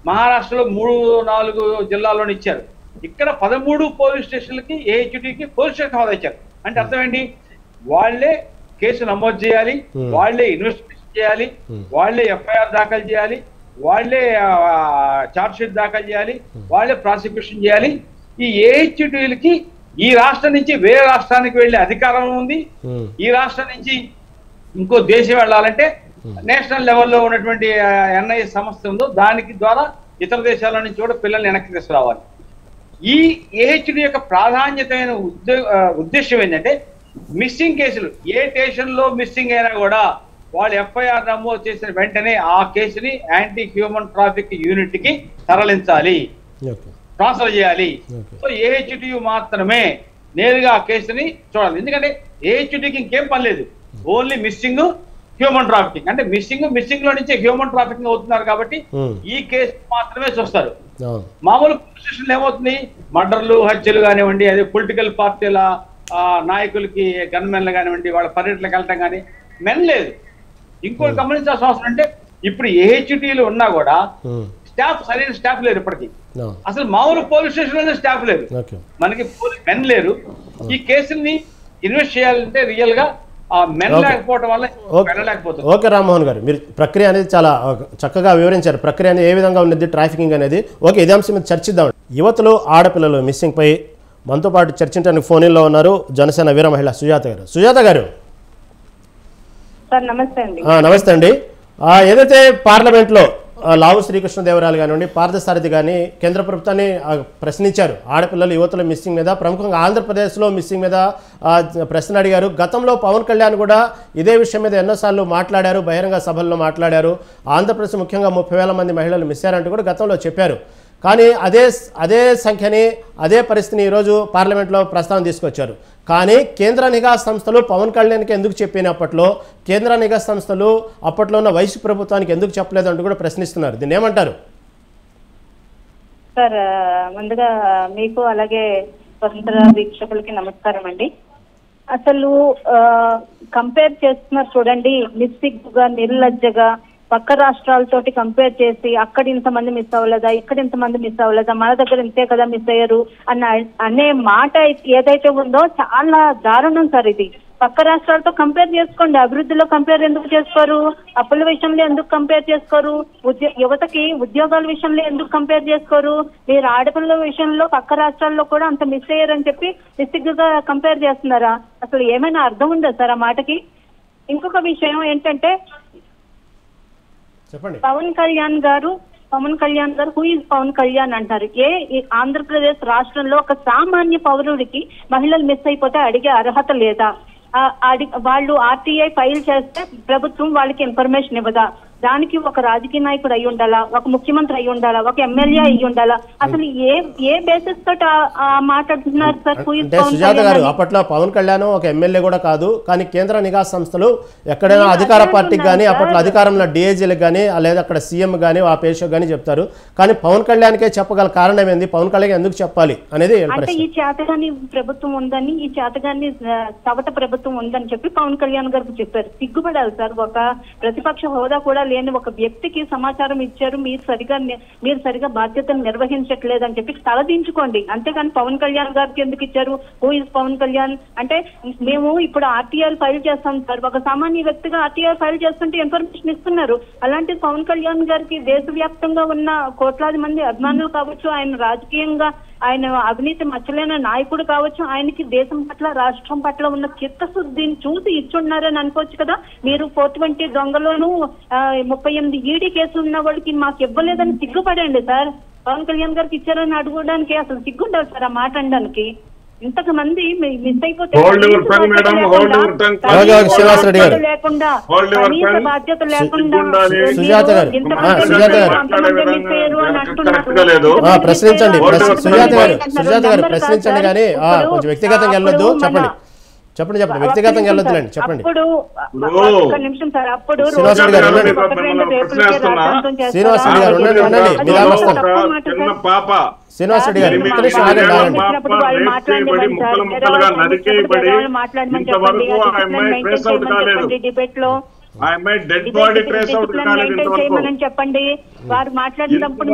మహారాష్ట్రలో 3-4 జిల్లాల్లోనే ఇచ్చారు. ఇక్కడ 13 పోలీస్ స్టేషన్లకి AHT కి పోలీస్ స్టేషన్ హోదా ఇచ్చారు. అంటే అర్థం ఏంటి, వాళ్ళే కేసు నమోదు చేయాలి, వాళ్ళే ఇన్వెస్టిగేషన్ చేయాలి, వాళ్ళే FIR దాఖలు చేయాలి, వాళ్ళే ఛార్జ్ షీట్ దాఖలు చేయాలి, వాళ్ళే ప్రాసిక్యూషన్ చేయాలి. ఈ AHTలకి ఈ రాష్ట్రం నుంచి వేరే రాష్ట్రానికి వెళ్లే అధికారం ఉంది. ఈ రాష్ట్రం నుంచి ఇంకో దేశం వెళ్ళాలంటే నేషనల్ లెవెల్లో ఉన్నటువంటి NIS సంస్థ ఉందో దానికి ద్వారా ఇతర దేశాల నుంచి కూడా పిల్లల్ని వెనక్కి తీసుకురావాలి. ఈ AHT యొక్క ప్రాధాన్యతమైన ఉద్దేశం ఏంటంటే మిస్సింగ్ కేసులు ఏ స్టేషన్ లో మిస్సింగ్ అయినా కూడా వాళ్ళు FIR నమోదు చేసిన వెంటనే ఆ కేసుని యాంటీ హ్యూమన్ ట్రాఫిక్ యూనిట్ కి తరలించాలి. ట్రాన్స్ఫర్ చేయాలి. సో ఏహెచ్టియు మాత్రమే నేరుగా ఆ కేసుని చూడాలి. ఎందుకంటే ఏహెచ్టికి ఇంకేం పని లేదు, ఓన్లీ మిస్సింగ్, హ్యూమన్ ట్రాఫికింగ్. అంటే మిస్సింగ్ లో నుంచే హ్యూమన్ ట్రాఫికింగ్ అవుతున్నారు కాబట్టి ఈ కేసు మాత్రమే చూస్తారు. మామూలు పొలిటీషన్లు ఏమవుతుంది, మర్డర్లు, హత్యలు కానివ్వండి, అదే పొలిటికల్ పార్టీల నాయకులకి గన్మెన్లు కానివ్వండి, వాళ్ళ పర్యటనలకు వెళ్ళటం కానీ మెన్ లేదు. ఇంకోటి గమనించాల్సిన అవసరం అంటే ఇప్పుడు ఏహెచ్టీలు ఉన్నా కూడా సరైన స్టాఫ్ లేరు ఇప్పటికీ. అసలు మామూలు పోలీస్ స్టేషన్ లోనే స్టాఫ్ లేరు, మనకి మెన్ లేరు. ఈ కేసుల్ని ఇన్వెస్ట్ చేయాలంటే రియల్ గా మెన్ లేకపోవడం వల్ల వెళ్ళలేకపోతుంది. ఓకే రామ్మోహన్ గారు, మీరు ప్రక్రియ అనేది చాలా చక్కగా వివరించారు. ప్రక్రియ అనేది ఏ విధంగా ఉన్నది, ట్రాఫికింగ్ అనేది. ఓకే, ఇదే అంశం మీద చర్చిద్దాం. యువతులు, ఆడపిల్లలు మిస్సింగ్ పై మనతో పాటు చర్చించడానికి ఫోన్లో ఉన్నారు జనసేన వీర మహిళ సుజాత గారు. సుజాత గారు నమస్తే అండి. ఏదైతే పార్లమెంట్లో లావు శ్రీకృష్ణదేవరాయలు కానివ్వండి, పార్థసారథి కానీ కేంద్ర ప్రభుత్వాన్ని ప్రశ్నించారు ఆడపిల్లలు, యువతుల మిస్సింగ్ మీద. ప్రముఖంగా ఆంధ్రప్రదేశ్లో మిస్సింగ్ మీద ప్రశ్న అడిగారు. గతంలో పవన్ కళ్యాణ్ కూడా ఇదే విషయం మీద ఎన్నోసార్లు మాట్లాడారు, బహిరంగ సభల్లో మాట్లాడారు. ఆంధ్రప్రదేశ్ ముఖ్యంగా 30,000 మంది మహిళలు మిస్ అయ్యారంటూ కూడా గతంలో చెప్పారు. కానీ అదే సంఖ్యని, అదే పరిస్థితిని ఈరోజు పార్లమెంట్లో ప్రస్తావన తీసుకొచ్చారు. కానీ కేంద్ర నిఘా సంస్థలు పవన్ కళ్యాణ్కి ఎందుకు చెప్పినప్పట్లో, కేంద్ర నిఘా సంస్థలు అప్పట్లో ఉన్న వైసీపీ ప్రభుత్వానికి ఎందుకు చెప్పలేదు అంటూ కూడా ప్రశ్నిస్తున్నారు. దీన్ని ఏమంటారు? సార్, ముందుగా మీకు అలాగే స్వతంత్ర వీక్షకులకి నమస్కారం అండి. అసలు కంపేర్ చేస్తున్నారు చూడండి, నిస్సిగ్గుగా, నిర్లజ్జగా పక్క రాష్ట్రాలతోటి కంపేర్ చేసి అక్కడ ఇంతమంది మిస్ అవ్వలేదా, ఇక్కడ ఇంతమంది మిస్ అవ్వలేదా, మన దగ్గర ఇంతే కదా మిస్ అయ్యారు అనే మాట ఏదైతే ఉందో చాలా దారుణం సార్. ఇది పక్క రాష్ట్రాలతో కంపేర్ చేసుకోండి, అభివృద్ధిలో కంపేర్ ఎందుకు చేసుకోరు, అప్పుల విషయంలో ఎందుకు కంపేర్ చేసుకోరు, యువతకి ఉద్యోగాల విషయంలో ఎందుకు కంపేర్ చేసుకోరు, మీరు ఆడపిల్లల విషయంలో పక్క రాష్ట్రాల్లో కూడా అంత మిస్ అయ్యారని చెప్పి నిస్సిగ్గుగా కంపేర్ చేస్తున్నారా? అసలు ఏమైనా అర్థం ఉందా సార్ ఆ మాటకి? ఇంకొక విషయం ఏంటంటే, పవన్ కళ్యాణ్ గారు హూ ఇస్ పవన్ కళ్యాణ్ అంటారు. ఆంధ్రప్రదేశ్ రాష్ట్రంలో ఒక సామాన్య పౌరుడికి మహిళలు మిస్ అయిపోతే అడిగే అర్హత లేదా? వాళ్ళు ఆర్టీఐ ఫైల్ చేస్తే ప్రభుత్వం వాళ్ళకి ఇన్ఫర్మేషన్ ఇవ్వదా? దానికి ఒక రాజకీయ నాయకుడు అయి ఉండాలా, ఒక ముఖ్యమంత్రి అయి ఉండాలా, ఒక ఎమ్మెల్యే అయి ఉండాలా? అసలు ఏ బేసిస్ తోటి మాట్లాడుతున్నారు సార్? సుజాత గారు, అప్పట్లో పవన్ కళ్యాణ్ ఒక ఎమ్మెల్యే కూడా కాదు, కానీ కేంద్ర నిఘా సంస్థలు ఎక్కడైనా అధికార పార్టీకి కానీ, అప్పట్లో అధికారంలో డిఐజీలకు కానీ, లేదా అక్కడ సీఎం కానీ, ఆ పేషకు కానీ చెప్తారు. కానీ పవన్ కళ్యాణ్కే చెప్పగల కారణం ఏంది, పవన్ కళ్యాణ్ ఎందుకు చెప్పాలి అనేది? అంటే ఈ చేతగాని ప్రభుత్వం ఉందని, ఈ చేతగాని సవట ప్రభుత్వం ఉందని చెప్పి పవన్ కళ్యాణ్ గారికి చెప్పారు. సిగ్గుపడాలి సార్. ఒక ప్రతిపక్ష హోదా కూడా లేని ఒక వ్యక్తికి సమాచారం ఇచ్చారు, మీరు సరిగా బాధ్యతను నిర్వహించట్లేదని చెప్పి తలదించుకోండి. అంతేగాని పవన్ కళ్యాణ్ గారికి ఎందుకు ఇచ్చారు? హూ ఇస్ పవన్ కళ్యాణ్ అంటే, మేము ఇప్పుడు ఆర్టీఆర్ ఫైల్ చేస్తాం సార్, ఒక సామాన్య వ్యక్తిగా ఆర్టీఆర్ ఫైల్ చేస్తుంటే ఇన్ఫర్మేషన్ ఇస్తున్నారు. అలాంటి పవన్ కళ్యాణ్ గారికి దేశవ్యాప్తంగా ఉన్న కోట్లాది మంది అభిమానులు కావచ్చు, ఆయన రాజకీయంగా ఆయన అవినీతి మచ్చలేని నాయకుడు కావచ్చు, ఆయనకి దేశం పట్ల, రాష్ట్రం పట్ల ఉన్న చిత్తశుద్ధిని చూసి ఇచ్చున్నారని అనుకోవచ్చు కదా. మీరు 420 దొంగలోనూ 38 ఈడీ కేసులు ఉన్న వాళ్ళకి మాకు ఇవ్వలేదని సిగ్గుపడండి సార్. పవన్ కళ్యాణ్ గారికి ఇచ్చారని అడగడానికి అసలు సిగ్గుండాలి సార్ ఆ మాట అనడానికి. ఇంతకు మంది మిస్ అయిపోతే లేకుండా, బాధ్యత లేకుండా ప్రశ్నించండి కానీ కొంచెం వ్యక్తిగతంగా వెళ్ళొద్దు. చెప్పండి వ్యక్తిగతంగా వెళ్ళొద్దులేండి, చెప్పండి. శ్రీనివాస్ రెడ్డి గారు ఉండండి, శ్రీనివాస్ రెడ్డి గారు డిబేట్ లో చెప్పండి. వారు మాట్లాడినప్పుడు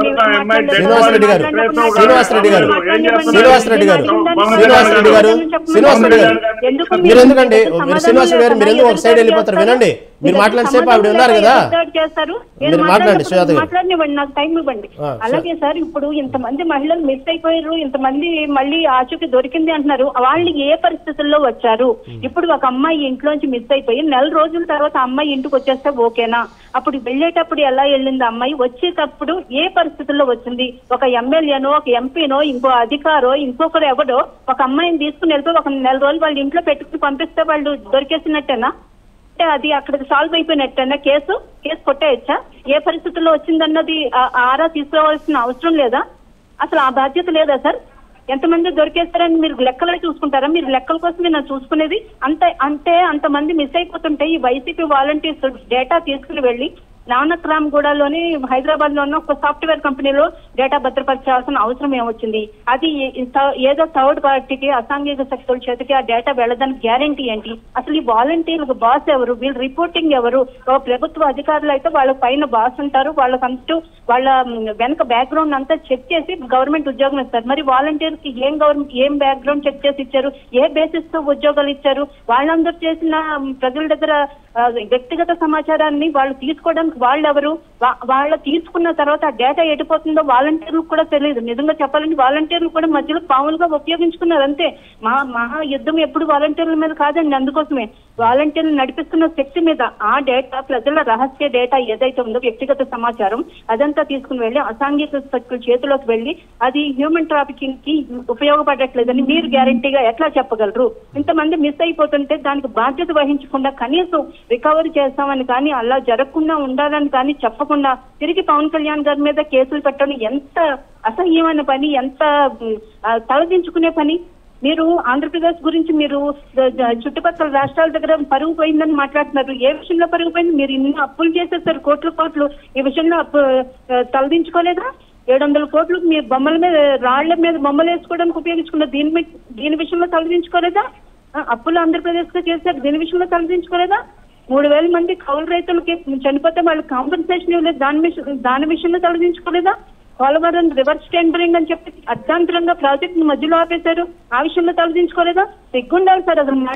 మీరు ఎందుకండి శ్రీనివాస్ రెడ్డి గారు మీరు ఎందుకు ఒక సైడ్ వెళ్ళిపోతారు? వినండి, మీరు మాట్లాడిన సేపు ఆవిడ ఉన్నారు కదా, మీరు మాట్లాడండి. సుజాత మాట్లాడినివ్వండి, నాకు టైం ఇవ్వండి. అలాగే సార్, ఇప్పుడు ఇంతమంది మహిళలు మిస్ అయిపోయారు, ఇంతమంది మళ్ళీ ఆచూకీ దొరికింది అంటున్నారు. వాళ్ళు ఏ పరిస్థితుల్లో వచ్చారు? ఇప్పుడు ఒక అమ్మాయి ఇంట్లోంచి మిస్ అయిపోయి 4 రోజుల తర్వాత అమ్మాయి ఇంటికి వచ్చేస్తే ఓకేనా? అప్పుడు వెళ్ళేటప్పుడు ఎలా వెళ్ళింది అమ్మాయి, వచ్చేటప్పుడు ఏ పరిస్థితుల్లో వచ్చింది? ఒక ఎమ్మెల్యేనో, ఒక ఎంపీనో, ఇంకో అధికారో, ఇంకొకరు ఎవడో ఒక అమ్మాయిని తీసుకుని వెళ్ళిపోయి ఒక 4 రోజులు వాళ్ళ ఇంట్లో పెట్టుకుని పంపిస్తే వాళ్ళు దొరికేసినట్టేనా? అంటే అది అక్కడికి సాల్వ్ అయిపోయినట్టేనా? కేసు కొట్టేయచ్చా? ఏ పరిస్థితుల్లో వచ్చిందన్నది ఆరా తీసుకోవాల్సిన అవసరం లేదా? అసలు ఆ బాధ్యత లేదా సార్? ఎంతమంది దొరికేస్తారని మీరు లెక్కలు చూసుకుంటారా? మీరు లెక్కల కోసమే నా చూసుకునేది. అంతమంది మిస్ అయిపోతుంటే ఈ వైసీపీ వాలంటీర్స్ డేటా తీసుకుని వెళ్ళి నానక్రామ్గూడలోని హైదరాబాద్ లో ఉన్న ఒక సాఫ్ట్వేర్ కంపెనీలో డేటా భద్రపరచాల్సిన అవసరం ఏమొచ్చింది? అది ఏదో థర్డ్ పార్టీకి అసాంఘిక శక్తుల చేతికి ఆ డేటా వెళ్ళడానికి గ్యారంటీ ఏంటి? అసలు ఈ వాలంటీర్లకు బాస్ ఎవరు? వీళ్ళు రిపోర్టింగ్ ఎవరు? ప్రభుత్వ అధికారులు అయితే వాళ్ళ పైన బాస్ ఉంటారు, వాళ్ళకంటూ వాళ్ళ వెనక బ్యాక్గ్రౌండ్ అంతా చెక్ చేసి గవర్నమెంట్ ఉద్యోగం ఇస్తారు. మరి వాలంటీర్స్ కి ఏం బ్యాక్గ్రౌండ్ చెక్ చేసి ఇచ్చారు? ఏ బేసిస్ తో ఉద్యోగాలు ఇచ్చారు? వాళ్ళందరూ చేసిన ప్రజల దగ్గర వ్యక్తిగత సమాచారాన్ని వాళ్ళు తీసుకోవడానికి వాళ్ళెవరు? వాళ్ళ తీసుకున్న తర్వాత ఆ డేటా ఎడిపోతుందో వాలంటీర్లకు కూడా తెలియదు. నిజంగా చెప్పాలంటే వాలంటీర్లు కూడా మధ్యలో పాములుగా ఉపయోగించుకున్నారు అంతే. మా యుద్ధం ఎప్పుడు వాలంటీర్ల మీద కాదండి. అందుకోసమే వాలంటీర్లు నడిపిస్తున్న శక్తి మీద ఆ డేటా, ప్రజల రహస్య డేటా ఏదైతే ఉందో వ్యక్తిగత సమాచారం అదంతా తీసుకుని వెళ్ళి అసాంఘిక శక్తుల చేతిలోకి వెళ్ళి అది హ్యూమన్ ట్రాఫికింగ్ కి ఉపయోగపడట్లేదని మీరు గ్యారంటీగా ఎట్లా చెప్పగలరు? ఇంతమంది మిస్ అయిపోతుంటే దానికి బాధ్యత వహించకుండా కనీసం రికవరీ చేస్తామని కానీ అలా జరగకుండా ఉండాలని కానీ చెప్పకుండా తిరిగి పవన్ కళ్యాణ్ గారి మీద కేసులు పెట్టడం ఎంత అసహ్యమైన పని, ఎంత తలదించుకునే పని. మీరు ఆంధ్రప్రదేశ్ గురించి మీరు చుట్టుపక్కల రాష్ట్రాల దగ్గర పరుగు పోయిందని మాట్లాడుతున్నారు. ఏ విషయంలో పరుగు పోయింది? మీరు ఇన్ని అప్పులు చేసేస్తారు, కోట్లు. ఈ విషయంలో తలదించుకోలేదా? 700 కోట్లు మీ బొమ్మల మీద, రాళ్ల మీద బొమ్మలు వేసుకోవడానికి ఉపయోగించుకున్నారు. దీని విషయంలో తలదించుకోలేదా? అప్పులు ఆంధ్రప్రదేశ్ లో చేశారు, దీని విషయంలో తలదించుకోలేదా? 3000 మంది కౌలు రైతులకి చనిపోతే వాళ్ళకి కాంపెన్సేషన్ ఇవ్వలేదు, దాని విషయంలో తలదించుకోలేదా? పోలవరం రివర్స్ టెండరింగ్ అని చెప్పి అర్ధాంతరంగా ప్రాజెక్ట్ మధ్యలో ఆపేశారు, ఆ విషయంలో తలదించుకోలేదా? సిగ్గుండాలి సార్ అసలు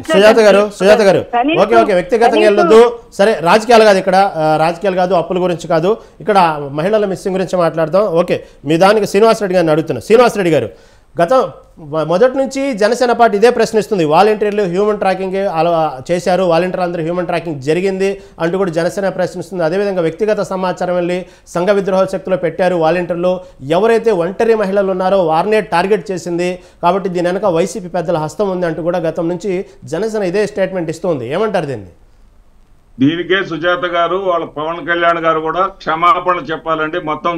సుజాత గారు ఓకే వ్యక్తిగతంగా వెళ్ళొద్దు. సరే, రాజకీయాలు కాదు ఇక్కడ, రాజకీయాలు కాదు, అప్పుల గురించి కాదు, ఇక్కడ మహిళల మిస్సింగ్ గురించి మాట్లాడదాం. ఓకే, మీ దానికి శ్రీనివాసరెడ్డి గారిని అడుగుతున్నా. శ్రీనివాసరెడ్డి గారు, మొదటి నుంచి జనసేన పార్టీ ఇదే ప్రశ్నిస్తుంది, వాలంటీర్లు హ్యూమన్ ట్రాకింగ్ చేశారు, వాలంటీర్లు అందరూ హ్యూమన్ ట్రాకింగ్ జరిగింది అంటూ కూడా జనసేన ప్రశ్నిస్తుంది. అదేవిధంగా వ్యక్తిగత సమాచారం వెళ్ళి సంఘ విద్రోహ శక్తులు పెట్టారు వాలంటీర్లు, ఎవరైతే ఒంటరి మహిళలు ఉన్నారో వారినే టార్గెట్ చేసింది, కాబట్టి దీని వెనక వైసీపీ పెద్దల హస్తం ఉంది అంటూ కూడా గతం నుంచి జనసేన ఇదే స్టేట్మెంట్ ఇస్తుంది. ఏమంటారు దీన్ని? దీనికే సుజాత గారు, వాళ్ళ పవన్ కళ్యాణ్ గారు కూడా క్షమాపణ చెప్పాలండి. మొత్తం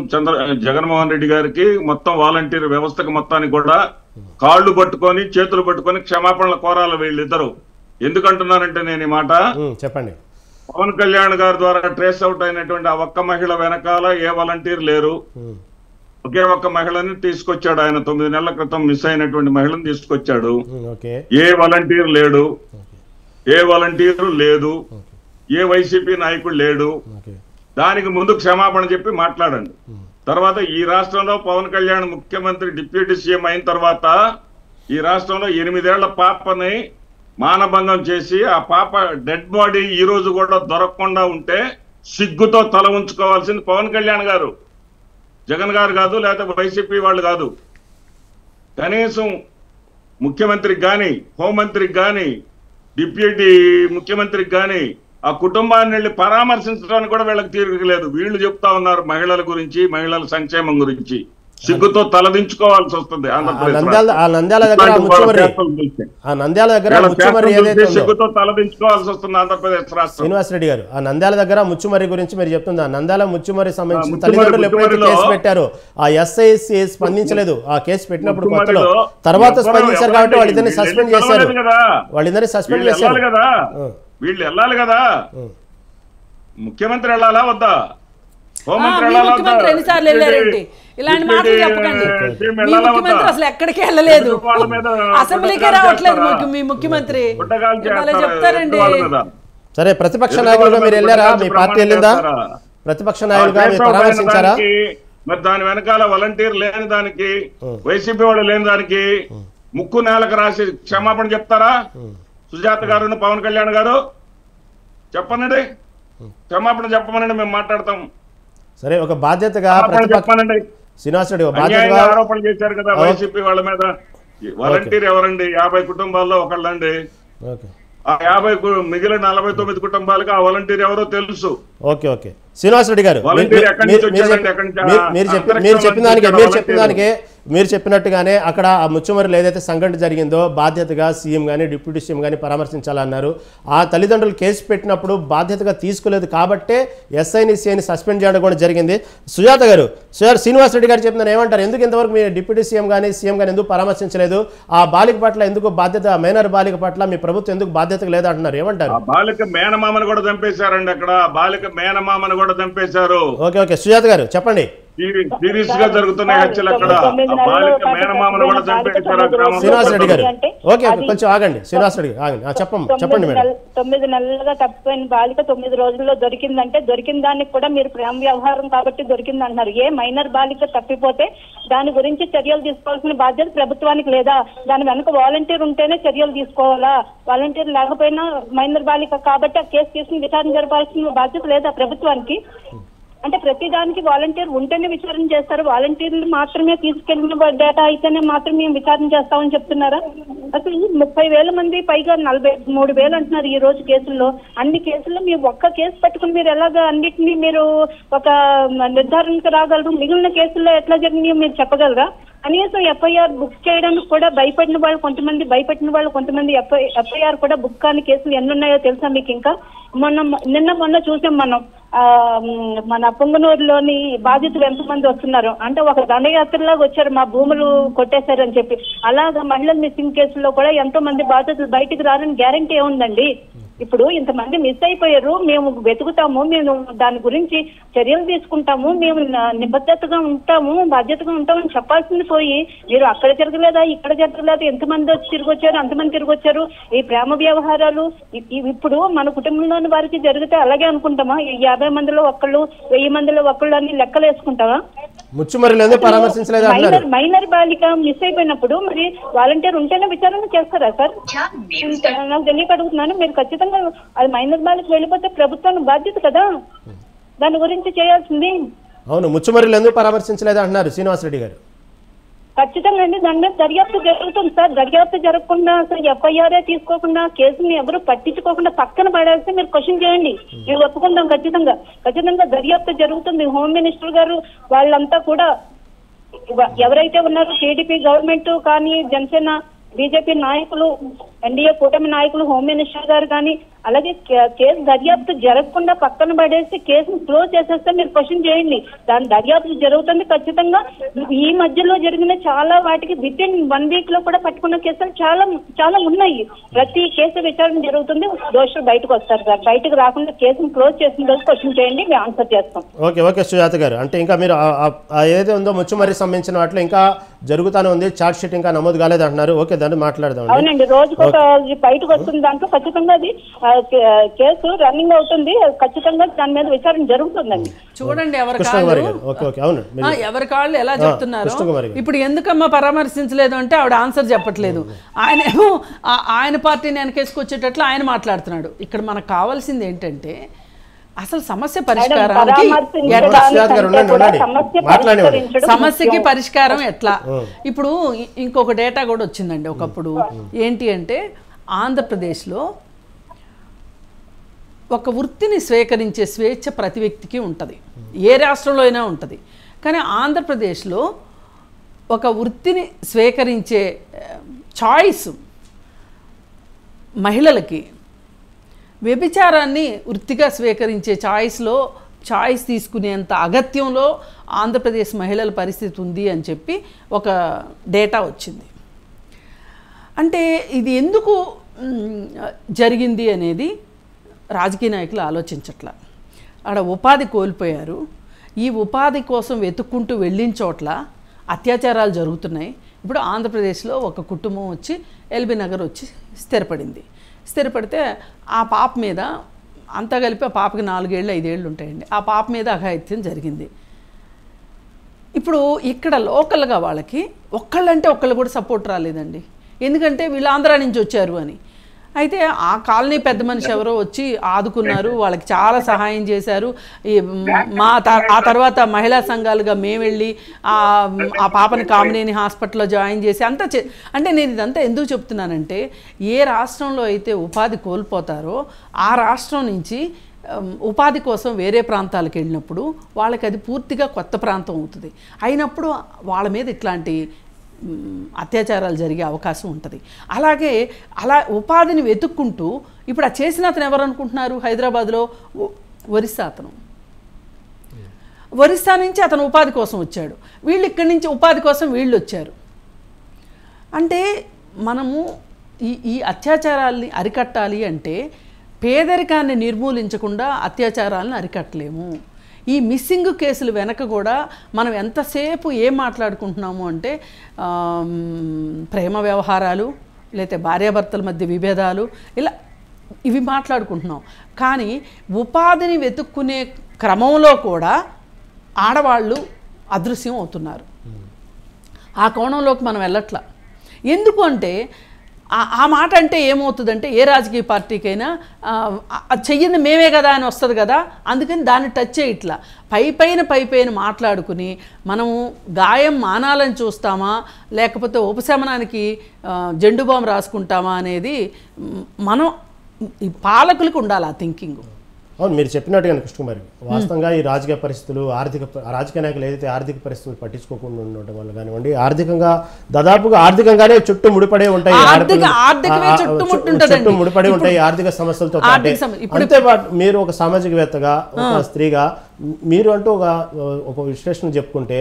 జగన్మోహన్ రెడ్డి గారికి, మొత్తం వాలంటీర్ వ్యవస్థకు మొత్తానికి కూడా కాళ్ళు పట్టుకొని చేతులు పట్టుకొని క్షమాపణలు కోరాలి వీళ్ళిద్దరు. ఎందుకంటున్నానంటే నేను ఈ మాట చెప్పండి. పవన్ కళ్యాణ్ గారి ద్వారా ట్రేస్ అవుట్ అయినటువంటి ఆ ఒక్క మహిళ వెనకాల ఏ వాలంటీర్ లేరు. ఒకే ఒక్క మహిళని తీసుకొచ్చాడు ఆయన. 9 నెలల క్రితం మిస్ అయినటువంటి మహిళను తీసుకొచ్చాడు. ఏ వాలంటీర్ లేడు, ఏ వాలంటీరు లేదు, ఏ వైసీపీ నాయకుడు లేడు. దానికి ముందు క్షమాపణ చెప్పి మాట్లాడండి. తర్వాత ఈ రాష్ట్రంలో పవన్ కళ్యాణ్ ముఖ్యమంత్రి, డిప్యూటీ సీఎం అయిన తర్వాత ఈ రాష్ట్రంలో 8 ఏళ్ల పాపని మానభంగం చేసి ఆ పాప డెడ్ బాడీ ఈ రోజు కూడా దొరకకుండా ఉంటే సిగ్గుతో తల ఉంచుకోవాల్సింది పవన్ కళ్యాణ్ గారు, జగన్ గారు కాదు, లేకపోతే వైసీపీ వాళ్ళు కాదు. కనీసం ముఖ్యమంత్రికి కానీ, హోంమంత్రికి కానీ, డిప్యూటీ ముఖ్యమంత్రికి కానీ ఆ కుటుంబాన్ని వెళ్ళి పరామర్శించడానికి కూడా వీళ్ళకి తీరికలేదు. వీళ్ళు చెప్తా ఉన్నారు మహిళల గురించి, మహిళల సంక్షేమం గురించి. సిగ్గుతో తలదించుకోవాల్సి వస్తుంది. సిగ్గుతో తలదించుకోవాల్సి వస్తుంది ఆంధ్రప్రదేశ్ రాష్ట్రం. శ్రీనివాసరెడ్డి గారు, ఆ నంద్యాల దగ్గర ముచ్చుమర్రి గురించి మీరు చెప్తుంది. ఆ నంద్యాల ముచ్చుమర్రి సంబంధించిన తల్లిదండ్రులు ఎప్పుడైతే కేసు పెట్టారో ఆ ఎస్ఐసి స్పందించలేదు. ఆ కేసు పెట్టినప్పుడు కొత్తలో, తర్వాత స్పందించారు కాబట్టి వాళ్ళిద్దరిని సస్పెండ్ చేశారు. వాళ్ళిద్దరిని సస్పెండ్ చేశారు కదా. వీళ్ళు వెళ్ళాలి కదా. ముఖ్యమంత్రి వెళ్ళాలా వద్దా? హోంమంత్రి వెళ్ళాలా వద్దా? ఎన్నిసార్లు వెళ్ళారండి? ఇలాంటి మాటలు చెప్పకండి. మీ ముఖ్యమంత్రి అసలు ఎక్కడికి వెళ్ళలేదు, అసెంబ్లీకే రావట్లేదు మీ ముఖ్యమంత్రి. చెప్తారండి. సరే, ప్రతిపక్ష నాయకులుగా మీరు వెళ్ళారా? మీ పార్టీ వెళ్ళిందా? ప్రతిపక్ష నాయకులుగా మీరు పరామర్శించారా? మరి దాని వెనకాల వాలంటీర్ లేని దానికి, వైసీపీ వాళ్ళు లేని దానికి ముక్కు నేలకు రాసి క్షమాపణ చెప్తారా? సుజాత గారు, పవన్ కళ్యాణ్ గారు చెప్పనండి, క్షమాపణ చెప్పమనండి, మేము మాట్లాడతాం. సరే, ఒక బాధ్యతగా చెప్పమనండి. శ్రీనివాసరెడ్డి ఆరోపణలు చేశారు కదా వైసీపీ వాళ్ళ మీద. వాలంటీర్ ఎవరండి? 50 కుటుంబాల్లో ఒకళ్ళండి. ఆ 50 మిగిలిన 49 కుటుంబాలకు ఆ వాలంటీర్ ఎవరో తెలుసు. ఓకే ఓకే శ్రీనివాసరెడ్డి గారు మీరు చెప్పినట్టుగానే అక్కడ ఆ ముచ్చుమరిలో ఏదైతే సంఘటన జరిగిందో బాధ్యతగా సీఎం కానీ డిప్యూటీ సీఎం కానీ పరామర్శించాలన్నారు. ఆ తల్లిదండ్రులు కేసు పెట్టినప్పుడు బాధ్యతగా తీసుకోలేదు కాబట్టే ఎస్ఐని సిఐని సస్పెండ్ చేయడం కూడా జరిగింది. సుజాత గారు, శ్రీనివాసరెడ్డి గారు చెప్తున్నారు, ఏమంటారు? ఎందుకు ఇంతవరకు మీ డిప్యూటీ సీఎం కానీ ఎందుకు పరామర్శించలేదు? ఆ బాలిక పట్ల ఎందుకు బాధ్యత, మైనర్ బాలిక పట్ల మీ ప్రభుత్వం ఎందుకు బాధ్యత లేదంటున్నారు? ఏమంటారు? బాలిక మేనమామను కూడా చంపేశారండి. అక్కడ బాలిక మేనమామను కూడా చంపేశారు. ఓకే ఓకే సుజాత గారు చెప్పండి. సీరియస్ గా జరుగుతున్నాయి హత్యలు అక్కడ. బాలిక మేనమామను కూడా చంపేశారు. శ్రీనివాసరెడ్డి గారు ఓకే కొంచెం ఆగండి. శ్రీనివాసరెడ్డి చెప్పండి మేడం. 9 నెలలుగా తప్పిపోయిన బాలిక 9 రోజుల్లో దొరికిందంటే దొరికిన దానికి కూడా మీరు ప్రేమ వ్యవహారం కాబట్టి దొరికింది అంటున్నారు. ఏ మైనర్ బాలిక తప్పిపోతే దాని గురించి చర్యలు తీసుకోవాల్సిన బాధ్యత ప్రభుత్వానికి లేదా? దాని వెనక వాలంటీర్ ఉంటేనే చర్యలు తీసుకోవాలా? వాలంటీర్ లేకపోయినా మైనర్ బాలిక కాబట్టి ఆ కేసు తీసుకుని విచారణ జరపాల్సిన బాధ్యత లేదా ప్రభుత్వానికి? అంటే ప్రతి దానికి వాలంటీర్ ఉంటేనే విచారణ చేస్తారు. వాలంటీర్లు మాత్రమే తీసుకెళ్లిన డేటా అయితేనే మాత్రమే మేము విచారణ చేస్తామని చెప్తున్నారా? అసలు 30,000 మంది పైగా 43,000 అంటున్నారు ఈ రోజు కేసుల్లో. అన్ని కేసుల్లో మీరు ఒక్క కేసు పట్టుకుని మీరు ఎలాగా అన్నిటినీ మీరు ఒక నిర్ధారణకు రాగలరు? మిగిలిన కేసుల్లో ఎట్లా జరిగినాయో మీరు చెప్పగలరా? కనీసం ఎఫ్ఐఆర్ బుక్ చేయడానికి కూడా భయపడిన వాళ్ళు కొంతమంది ఎఫ్ఐఆర్ కూడా బుక్ కాని కేసులు ఎన్ని ఉన్నాయో తెలుసా మీకు? ఇంకా మొన్న చూసాం మనం మన పొంగనూరులోని బాధితులు ఎంతమంది వస్తున్నారు అంటే ఒక దండయాత్రలాగా వచ్చారు, మా భూములు కొట్టేశారని చెప్పి. అలాగా మహిళల మిస్సింగ్ కేసుల్లో కూడా ఎంతో మంది బాధితులు బయటికి రారని గ్యారంటీ ఏముందండి? ఇప్పుడు ఇంతమంది మిస్ అయిపోయారు, మేము వెతుకుతాము, మేము దాని గురించి చర్యలు తీసుకుంటాము, మేము నిబద్ధతగా ఉంటాము, బాధ్యతగా ఉంటామని చెప్పాల్సింది పోయి మీరు అక్కడ జరగలేదా ఇక్కడ జరగలేదా, ఎంతమంది తిరిగి వచ్చారు అంతమంది తిరిగి వచ్చారు, ఈ ప్రేమ వ్యవహారాలు ఇప్పుడు మన కుటుంబంలోని వారికి జరిగితే అలాగే అనుకుంటామా? 50 మందిలో ఒకళ్ళు 1000 మందిలో ఒకళ్ళు అని లెక్కలు వేసుకుంటామా? మైనర్ బాలిక మిస్ అయిపోయినప్పుడు మరి వాలంటీర్ ఉంటేనే విచారణ చేస్తారా సార్? నాకు తెలియక అడుగుతున్నాను. మీరు ఖచ్చితంగా అది మైనర్ బాలిక వెళ్ళిపోతే ప్రభుత్వానికి బాధ్యత కదా దాని గురించి చేయాల్సింది. అవును, ముచ్చుమరిలో ఎందుకు పరామర్శించలేదు అంటున్నారు శ్రీనివాసరెడ్డి గారు. ఖచ్చితంగా అండి, దాని మీద దర్యాప్తు జరుగుతుంది సార్. దర్యాప్తు జరగకుండా అసలు ఎఫ్ఐఆర్ఏ తీసుకోకుండా కేసుని ఎవరు పట్టించుకోకుండా పక్కన పడేస్తే మీరు క్వశ్చన్ చేయండి, మేము ఒప్పుకుంటాం. ఖచ్చితంగా దర్యాప్తు జరుగుతుంది. హోమ్ మినిస్టర్ గారు వాళ్ళంతా కూడా ఎవరైతే ఉన్నారో టీడీపీ గవర్నమెంట్ కానీ జనసేన బీజేపీ నాయకులు ఎన్డీఏ కూటమి నాయకులు హోమ్ మినిస్టర్ గారు కానీ అలాగే కేసు దర్యాప్తు జరగకుండా పక్కన పడేసి కేసును క్లోజ్ చేసేస్తే మీరు క్వశ్చన్ చేయండి. దాని దర్యాప్తు జరుగుతుంది ఖచ్చితంగా. ఈ మధ్యలో జరిగిన చాలా వాటికి విత్ ఇన్ 1 వీక్ లో కూడా పట్టుకున్న కేసులు చాలా ఉన్నాయి. ప్రతి కేసు విచారణ జరుగుతుంది, దోషులు బయటకు వస్తారు సార్. బయటకు రాకుండా కేసును క్లోజ్ చేసిన రోజు క్వశ్చన్ చేయండి, మేము ఆన్సర్ చేస్తాం. ఓకే సుజాత గారు, అంటే ఇంకా మీరు ఏదైతే ఉందో ముచ్చుమరి సంబంధించిన వాటిలో ఇంకా జరుగుతానే ఉంది, చార్జ్ షీట్ ఇంకా నమోదు కాలేదు అంటున్నారు. ఓకే, దాన్ని మాట్లాడదాం. అవునండి, రోజుకు బయటకు వస్తుంది, దాంట్లో ఖచ్చితంగా అది కేసు రన్నింగ్ అవుతుంది, ఖచ్చితంగా దాని మీద విచారణ జరుగుతుందండి. చూడండి ఎవరి కాళ్ళు ఎలా చెప్తున్నారు. ఇప్పుడు ఎందుకమ్మా పరామర్శించలేదు అంటే ఆవిడ ఆన్సర్ చెప్పట్లేదు. ఆయనేమో ఆయన పార్టీని వెనకేసుకొచ్చేటట్లు ఆయన మాట్లాడుతున్నాడు. ఇక్కడ మనకు కావాల్సింది ఏంటంటే అసలు సమస్య సమస్యకి పరిష్కారం ఎట్లా? ఇప్పుడు ఇంకొక డేటా కూడా వచ్చిందండి ఒకప్పుడు. ఏంటి అంటే ఆంధ్రప్రదేశ్లో ఒక వృత్తిని స్వీకరించే స్వేచ్ఛ ప్రతి వ్యక్తికి ఉంటుంది, ఏ రాష్ట్రంలో అయినా ఉంటుంది. కానీ ఆంధ్రప్రదేశ్లో ఒక వృత్తిని స్వీకరించే చాయిస్ మహిళలకి వ్యభిచారాన్ని వృత్తిగా స్వీకరించే చాయిస్ తీసుకునేంత అగత్యంలో ఆంధ్రప్రదేశ్ మహిళల పరిస్థితి ఉంది అని చెప్పి ఒక డేటా వచ్చింది. అంటే ఇది ఎందుకు జరిగింది అనేది రాజకీయ నాయకులు ఆలోచించట్ల. ఆడ ఉపాధి కోల్పోయారు, ఈ ఉపాధి కోసం వెతుక్కుంటూ వెళ్ళిన చోట్ల అత్యాచారాలు జరుగుతున్నాయి. ఇప్పుడు ఆంధ్రప్రదేశ్లో ఒక కుటుంబం వచ్చి ఎల్బీ నగర్ వచ్చి స్థిరపడితే ఆ పాప మీద అంతా కలిపి ఆ పాపకి 4 ఏళ్ళు 5 ఏళ్ళు ఉంటాయండి. ఆ పాప మీద అఘాయిత్యం జరిగింది. ఇప్పుడు ఇక్కడ లోకల్గా వాళ్ళకి ఒక్కళ్ళు కూడా సపోర్ట్ రాలేదండి, ఎందుకంటే వీళ్ళు ఆంధ్రా నుంచి వచ్చారు అని. అయితే ఆ కాలనీ పెద్ద మనిషి ఎవరో వచ్చి ఆదుకున్నారు, వాళ్ళకి చాలా సహాయం చేశారు. ఆ తర్వాత మహిళా సంఘాలుగా మేము వెళ్ళి ఆ పాపని కామినేని హాస్పిటల్లో జాయిన్ చేసి అంటే నేను ఇదంతా ఎందుకు చెప్తున్నానంటే ఏ రాష్ట్రంలో అయితే ఉపాధి కోల్పోతారో ఆ రాష్ట్రం నుంచి ఉపాధి కోసం వేరే ప్రాంతాలకు వెళ్ళినప్పుడు వాళ్ళకి అది పూర్తిగా కొత్త ప్రాంతం అవుతుంది. అయినప్పుడు వాళ్ళ మీద ఇట్లాంటి అత్యాచారాలు జరిగే అవకాశం ఉంటుంది. అలాగే అలా ఉపాధిని వెతుక్కుంటూ ఇప్పుడు ఆ చేసిన అతను ఎవరు అనుకుంటున్నారు? హైదరాబాద్లో ఒరిస్సా అతను, ఒరిస్సా నుంచి అతను ఉపాధి కోసం వచ్చాడు, వీళ్ళు ఇక్కడి నుంచి ఉపాధి కోసం వీళ్ళు వచ్చారు. అంటే మనము ఈ అత్యాచారాల్ని అరికట్టాలి అంటే పేదరికాన్ని నిర్మూలించకుండా అత్యాచారాలను అరికట్టలేము. ఈ మిస్సింగ్ కేసులు వెనక కూడా మనం ఎంతసేపు ఏం మాట్లాడుకుంటున్నాము అంటే ప్రేమ వ్యవహారాలు, లేకపోతే భార్యాభర్తల మధ్య విభేదాలు, ఇలా ఇవి మాట్లాడుకుంటున్నాం. కానీ ఉపాధిని వెతుక్కునే క్రమంలో కూడా ఆడవాళ్ళు అదృశ్యం అవుతున్నారు. ఆ కోణంలోకి మనం వెళ్ళట్లా. ఎందుకు అంటే ఆ మాట అంటే ఏమవుతుందంటే ఏ రాజకీయ పార్టీకైనా చెయ్యింది మేమే కదా అని వస్తుంది కదా, అందుకని దాన్ని టచ్ చేయట్లా. పైపైన మాట్లాడుకుని మనము గాయం మానాలని చూస్తామా లేకపోతే ఉపశమనానికి జెండు బామ్ రాసుకుంటామా అనేది మనం ఈ పాలకులకు ఉండాలి ఆ థింకింగ్. అవును, మీరు చెప్పినట్టుగా కృష్ణకుమారి, వాస్తవంగా ఈ రాజకీయ పరిస్థితులు రాజకీయ నాయకులు ఏదైతే ఆర్థిక పరిస్థితులు పట్టించుకోకుండా ఉండటం వల్ల కానివ్వండి, ఆర్థికంగా దాదాపుగా ఆర్థికంగానే చుట్టూ ముడిపడే ఉంటాయి, చుట్టూ ముడిపడి ఉంటాయి ఆర్థిక సమస్యలతో పాటు. అంతేపాటు మీరు ఒక సామాజికవేత్తగా, ఒక స్త్రీగా మీరు అంటూ ఒక విశ్లేషణ చెప్పుకుంటే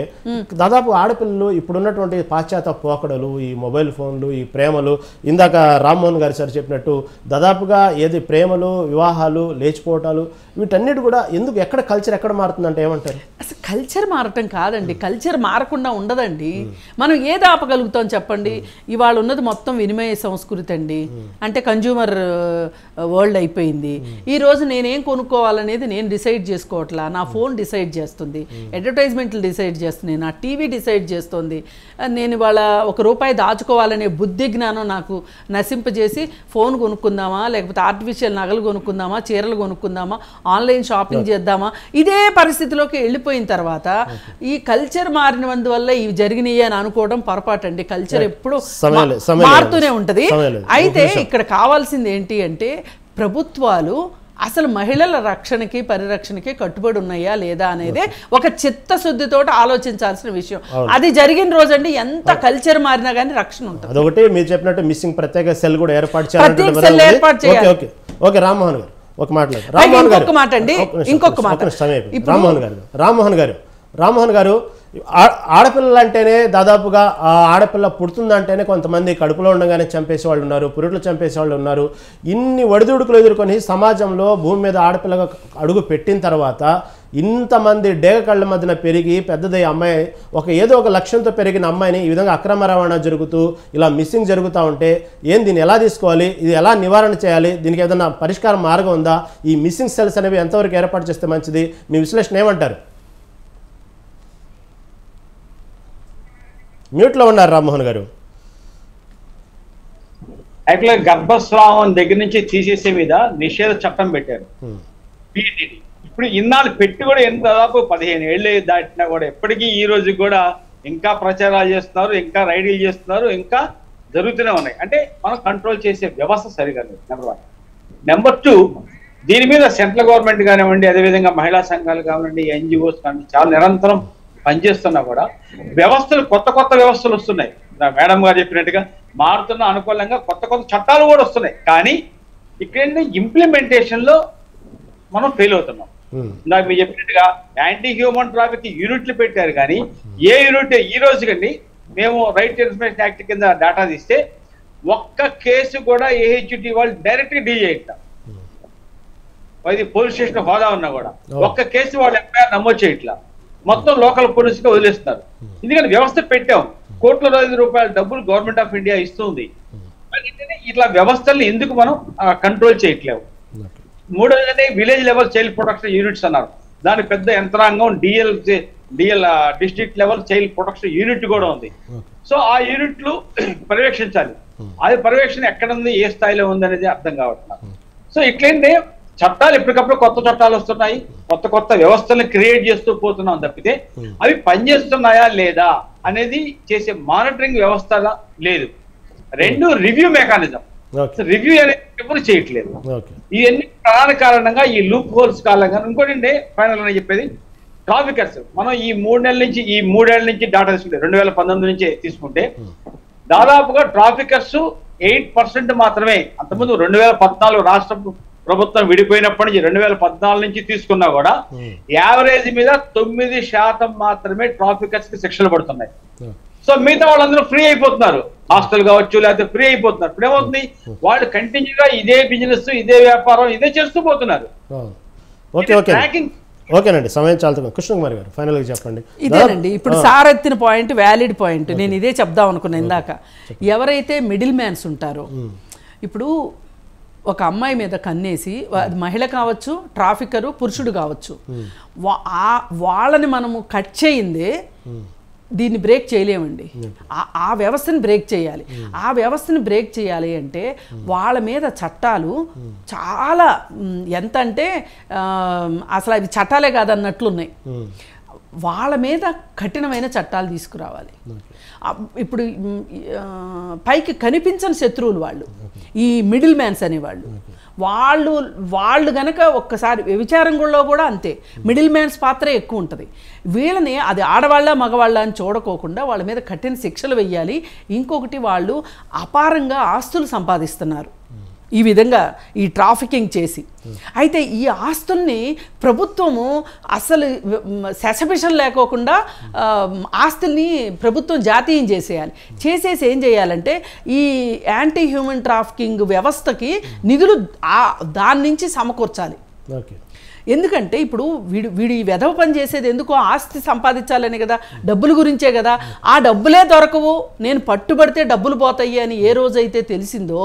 దాదాపు ఆడపిల్లలు ఇప్పుడున్నటువంటి పాశ్చాత్య పోకడలు, ఈ మొబైల్ ఫోన్లు, ఈ ప్రేమలు, ఇందాక రామ్మోహన్ గారు సార్ చెప్పినట్టు దాదాపుగా ఏది ప్రేమలు, వివాహాలు, లేచిపోవటాలు, వీటన్నిటి కూడా ఎందుకు ఎక్కడ కల్చర్ ఎక్కడ మారుతుందంటే ఏమంటారు? అసలు కల్చర్ మారటం కాదండి, కల్చర్ మారకుండా ఉండదండి. మనం ఏది ఆపగలుగుతాం చెప్పండి? ఇవాళ ఉన్నది మొత్తం వినిమయ సంస్కృతి అండి, అంటే కన్జ్యూమర్ వరల్డ్ అయిపోయింది. ఈరోజు నేనేం కొనుక్కోవాలనేది నేను డిసైడ్ చేసుకోవట్లా, నా ఫోన్ డిసైడ్ చేస్తుంది, అడ్వర్టైజ్మెంట్లు డిసైడ్ చేస్తున్నాయి, నా టీవీ డిసైడ్ చేస్తుంది. నేను ఇవాళ ₹1 దాచుకోవాలనే బుద్ధి జ్ఞానం నాకు నశింపజేసి ఫోన్ కొనుక్కుందామా, లేకపోతే ఆర్టిఫిషియల్ నగలు కొనుక్కుందామా, చీరలు కొనుక్కుందామా, ఆన్లైన్ షాపింగ్ చేద్దామా, ఇదే పరిస్థితిలోకి వెళ్ళిపోయిన తర్వాత ఈ కల్చర్ మారినందువల్ల ఇవి జరిగినాయి అని అనుకోవడం పొరపాటు అండి. కల్చర్ ఎప్పుడు మారుతూనే ఉంటుంది. అయితే ఇక్కడ కావాల్సింది ఏంటి అంటే ప్రభుత్వాలు అసలు మహిళల రక్షణకి పరిరక్షణకి కట్టుబడి ఉన్నాయా లేదా అనేది ఒక చిత్తశుద్ధితో ఆలోచించాల్సిన విషయం. అది జరిగిన రోజండి ఎంత కల్చర్ మారినా కానీ రక్షణ ఉంటుంది. అదొకటి మీరు చెప్పినట్టు మిస్సింగ్ ప్రత్యేక సెల్ కూడా ఏర్పాటు చేయాలి. ఓకే రామ్మోహన్ గారు ఒక మాట్లాడు. రామ్మోహన్ గారు మాట అండి, ఇంకొక మాట. రామ్మోహన్ గారు ఆడపిల్లలు అంటేనే దాదాపుగా ఆడపిల్ల పుడుతుందంటేనే కొంతమంది కడుపులో ఉండగానే చంపేసే వాళ్ళు ఉన్నారు, పురుట్లు చంపేసే వాళ్ళు ఉన్నారు. ఇన్ని ఒడిదుడుకులు ఎదుర్కొని సమాజంలో భూమి మీద ఆడపిల్లగా అడుగు పెట్టిన తర్వాత ఇంతమంది డేగ కళ్ళ మధ్యన పెరిగి పెద్దది అమ్మాయి ఏదో ఒక లక్ష్యంతో పెరిగిన అమ్మాయిని ఈ విధంగా అక్రమ రవాణా జరుగుతూ ఇలా మిస్సింగ్ జరుగుతూ ఉంటే దీన్ని ఎలా తీసుకోవాలి, ఇది ఎలా నివారణ చేయాలి, దీనికి ఏదైనా పరిష్కార మార్గం ఉందా, ఈ మిస్సింగ్ సెల్స్ అనేవి ఎంతవరకు ఏర్పాటు చేస్తే మంచిది, మీ విశ్లేషణ ఏమంటారు? మ్యూట్లో ఉన్నారు రామ్మోహన్ గారు. యాక్చువల్గా గర్భస్రావం దగ్గర నుంచి తీసేసే మీద నిషేధ చట్టం పెట్టారు పీటీడీ. ఇప్పుడు ఇన్నాళ్ళు పెట్టి కూడా దాదాపు 15 ఏళ్ళు దాటినా కూడా ఎప్పటికీ ఈ రోజు కూడా ఇంకా ప్రచారాలు చేస్తున్నారు, ఇంకా రైడీలు చేస్తున్నారు, ఇంకా జరుగుతూనే ఉన్నాయి. అంటే మనం కంట్రోల్ చేసే వ్యవస్థ సరిగా లేదు, నెంబర్ 1. నెంబర్ 2, దీని మీద సెంట్రల్ గవర్నమెంట్ కానివ్వండి, అదేవిధంగా మహిళా సంఘాలు కానివ్వండి, ఎన్జిఓస్ కానివ్వండి, చాలా నిరంతరం పనిచేస్తున్నా కూడా వ్యవస్థలు కొత్త వ్యవస్థలు వస్తున్నాయి. మేడం గారు చెప్పినట్టుగా మారుతున్న అనుకూలంగా కొత్త చట్టాలు కూడా వస్తున్నాయి. కానీ ఇక్కడ ఇంప్లిమెంటేషన్ లో మనం ఫెయిల్ అవుతున్నాం. నాకు మీరు చెప్పినట్టుగా యాంటీ హ్యూమన్ ట్రాఫికింగ్ యూనిట్లు పెట్టారు, కానీ ఏ యూనిట్ ఈ రోజు కండి మేము రైట్ ఇన్ఫర్మేషన్ యాక్ట్ కింద డేటా తీస్తే ఒక్క కేసు కూడా ఏహెచ్డి వాళ్ళు డైరెక్ట్ గా డీల్ చేయట్లా. అది పోలీస్ స్టేషన్ హోదా ఉన్నా కూడా ఒక్క కేసు వాళ్ళు ఎఫ్ఐఆర్ నమోదు చేయట్లా, మొత్తం లోకల్ పోలీసుగా వదిలేస్తున్నారు. ఎందుకంటే వ్యవస్థ పెట్టాం, ₹1,00,00,000 డబ్బులు గవర్నమెంట్ ఆఫ్ ఇండియా ఇస్తుంది. ఇట్లా వ్యవస్థల్ని ఎందుకు మనం కంట్రోల్ చేయట్లేము? 3వది village level child protection units అన్నారు. దాని పెద్ద యంత్రాంగం DL district level child protection unit కూడా ఉంది. సో ఆ యూనిట్లు పర్యవేక్షించాలి. అది పర్యవేక్షణ ఎక్కడ ఉంది, ఏ స్థాయిలో ఉంది అనేది అర్థం కావట్లేదు. సో ఇట్లయిందే చట్టాలు ఎప్పటికప్పుడు కొత్త చట్టాలు వస్తున్నాయి, కొత్త వ్యవస్థలను క్రియేట్ చేస్తూ పోతున్నాం తప్పితే అవి పనిచేస్తున్నాయా లేదా అనేది చేసే మానిటరింగ్ వ్యవస్థ లేదు. 2 రివ్యూ మెకానిజం. ఓకే రివ్యూ అనేది ఎవరు చేయట్లేదు. ఓకే ఇవన్నీ ప్రధాన కారణంగా ఈ లూప్ హోల్స్ కారణంగా. ఇంకోటి ఫైనల్ అని చెప్పేది ట్రాఫికర్స్. మనం ఈ 3 ఏళ్ల నుంచి డాటా తీసుకుంటే 2019 నుంచి తీసుకుంటే దాదాపుగా ట్రాఫికర్స్ 8% మాత్రమే. అంతకుముందు 2014 రాష్ట్ర ప్రభుత్వం విడిపోయినప్పటి నుంచి 2014 నుంచి తీసుకున్నా కూడా యావరేజ్ మీద 9% మాత్రమే ట్రాఫికర్స్ కి శిక్షలు పడుతున్నాయి. సో మిగతా వాళ్ళందరూ ఫ్రీ అయిపోతున్నారు, హాస్టల్ కావచ్చు లేకపోతే ఫ్రీ అయిపోతున్నారు. ఇప్పుడు ఏమవుతుంది, వాళ్ళు కంటిన్యూగా ఇదే బిజినెస్, ఇదే వ్యాపారం, ఇదే చేస్తూ పోతున్నారు. ఓకే ఓకే ఓకేనండి, సమయం చాలా. కృష్ణకుమారి గారు ఫైనల్గా చెప్పండి. ఇదేనండి ఇప్పుడు సార్ ఎత్తిన పాయింట్ వ్యాలిడ్ పాయింట్. నేను ఇదే చెప్దాం అనుకున్నా ఇందాక. ఎవరైతే మిడిల్ మ్యాన్స్ ఉంటారో, ఇప్పుడు ఒక అమ్మాయి మీద కన్నేసి, అది మహిళ కావచ్చు, ట్రాఫికరు పురుషుడు కావచ్చు, వాళ్ళని మనము కట్ చేయిందే దీన్ని బ్రేక్ చేయలేమండి. ఆ వ్యవస్థని బ్రేక్ చేయాలి. ఆ వ్యవస్థని బ్రేక్ చేయాలి అంటే వాళ్ళ మీద చట్టాలు చాలా ఎంత అంటే అసలు అవి చట్టాలే కాదన్నట్లున్నాయి. వాళ్ళ మీద కఠినమైన చట్టాలు తీసుకురావాలి. ఇప్పుడు పైకి కనిపించని శత్రువులు వాళ్ళు, ఈ మిడిల్ మ్యాన్స్ అనేవాళ్ళు. వాళ్ళు గనక ఒక్కసారి వ్యభిచారంలో కూడా అంతే, మిడిల్ మ్యాన్స్ పాత్ర ఎక్కువ ఉంటుంది. వీళ్ళని అది ఆడవాళ్ళ మగవాళ్ళ అని చూడకోకుండా వాళ్ళ మీద కఠిన శిక్షలు వెయ్యాలి. ఇంకొకటి, వాళ్ళు అపారంగా ఆస్తులు సంపాదిస్తున్నారు ఈ విధంగా ఈ ట్రాఫికింగ్ చేసి. అయితే ఈ ఆస్తుల్ని ప్రభుత్వము అసలు సెసబిషన్ లేకోకుండా ఆస్తుల్ని ప్రభుత్వం జాతీయం చేసేసి ఏం చేయాలంటే ఈ యాంటీ హ్యూమన్ ట్రాఫికింగ్ వ్యవస్థకి నిధులు దాని నుంచి సమకూర్చాలి. ఓకే, ఎందుకంటే ఇప్పుడు వీడు ఈ వెధవ పని చేసేది ఎందుకో, ఆస్తి సంపాదించాలని కదా, డబ్బుల గురించే కదా. ఆ డబ్బులే దొరకవు, నేను పట్టుబడితే డబ్బులు పోతాయి అని ఏ రోజైతే తెలిసిందో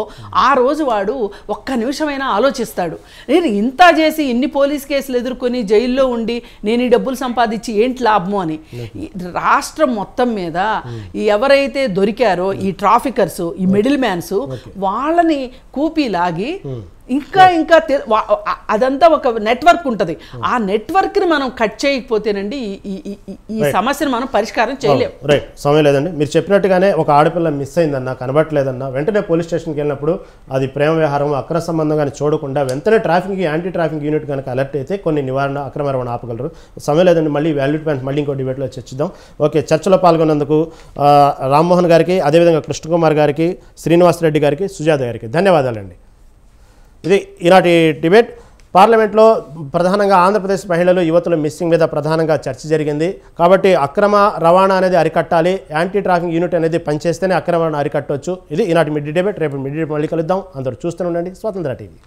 ఆ రోజు వాడు ఒక్క నిమిషమైనా ఆలోచిస్తాడు. నేను ఇంత చేసి ఇన్ని పోలీస్ కేసులు ఎదుర్కొని జైల్లో ఉండి నేను ఈ డబ్బులు సంపాదించి ఏంటి లాభము అని. రాష్ట్రం మొత్తం మీద ఎవరైతే దొరికారో ఈ ట్రాఫికర్స్, ఈ మిడిల్ మ్యాన్స్, వాళ్ళని కూపీ లాగి ఇంకా అదంతా ఒక నెట్వర్క్ ఉంటుంది. ఆ నెట్వర్క్ని మనం కట్ చేయకపోతేనండి ఈ సమస్యను మనం పరిష్కారం చేయలేము. రైట్, సమయం లేదండి. మీరు చెప్పినట్టుగానే ఒక ఆడపిల్ల మిస్ అయిందన్నా, కనబట్టలేదన్నా, వెంటనే పోలీస్ స్టేషన్కి వెళ్ళినప్పుడు అది ప్రేమ వ్యవహారం, అక్రమ సంబంధం కానీ చూడకుండా వెంటనే యాంటీ ట్రాఫిక్ యూనిట్ కనుక అలర్ట్ అయితే కొన్ని అక్రమ రవాణా ఆపగలరు. సమయం లేదండి, మళ్ళీ వ్యాలిడ్ పాయింట్ మళ్ళీ ఇంకో డిబేట్లో చర్చిద్దాం. ఓకే, చర్చలో పాల్గొన్నందుకు రామ్మోహన్ గారికి, అదేవిధంగా కృష్ణకుమార్ గారికి, శ్రీనివాసరెడ్డి గారికి, సుజాత గారికి ధన్యవాదాలండి. ఇది ఈనాటి డిబేట్. పార్లమెంట్లో ప్రధానంగా ఆంధ్రప్రదేశ్ మహిళలు, యువతుల మిస్సింగ్ మీద ప్రధానంగా చర్చ జరిగింది. కాబట్టి అక్రమ రవాణా అనేది అరికట్టాలి, యాంటీ ట్రాఫిక్ యూనిట్ అనేది పనిచేస్తేనే అక్రమ రవాణా అరికట్టవచ్చు. ఇది ఈనాటి మిడ్ డిబేట్. రేపు మిడ్ డిబేట్ మళ్ళీ కలుద్దాం. అందరూ చూస్తూనే ఉండండి స్వతంత్ర టీవీ.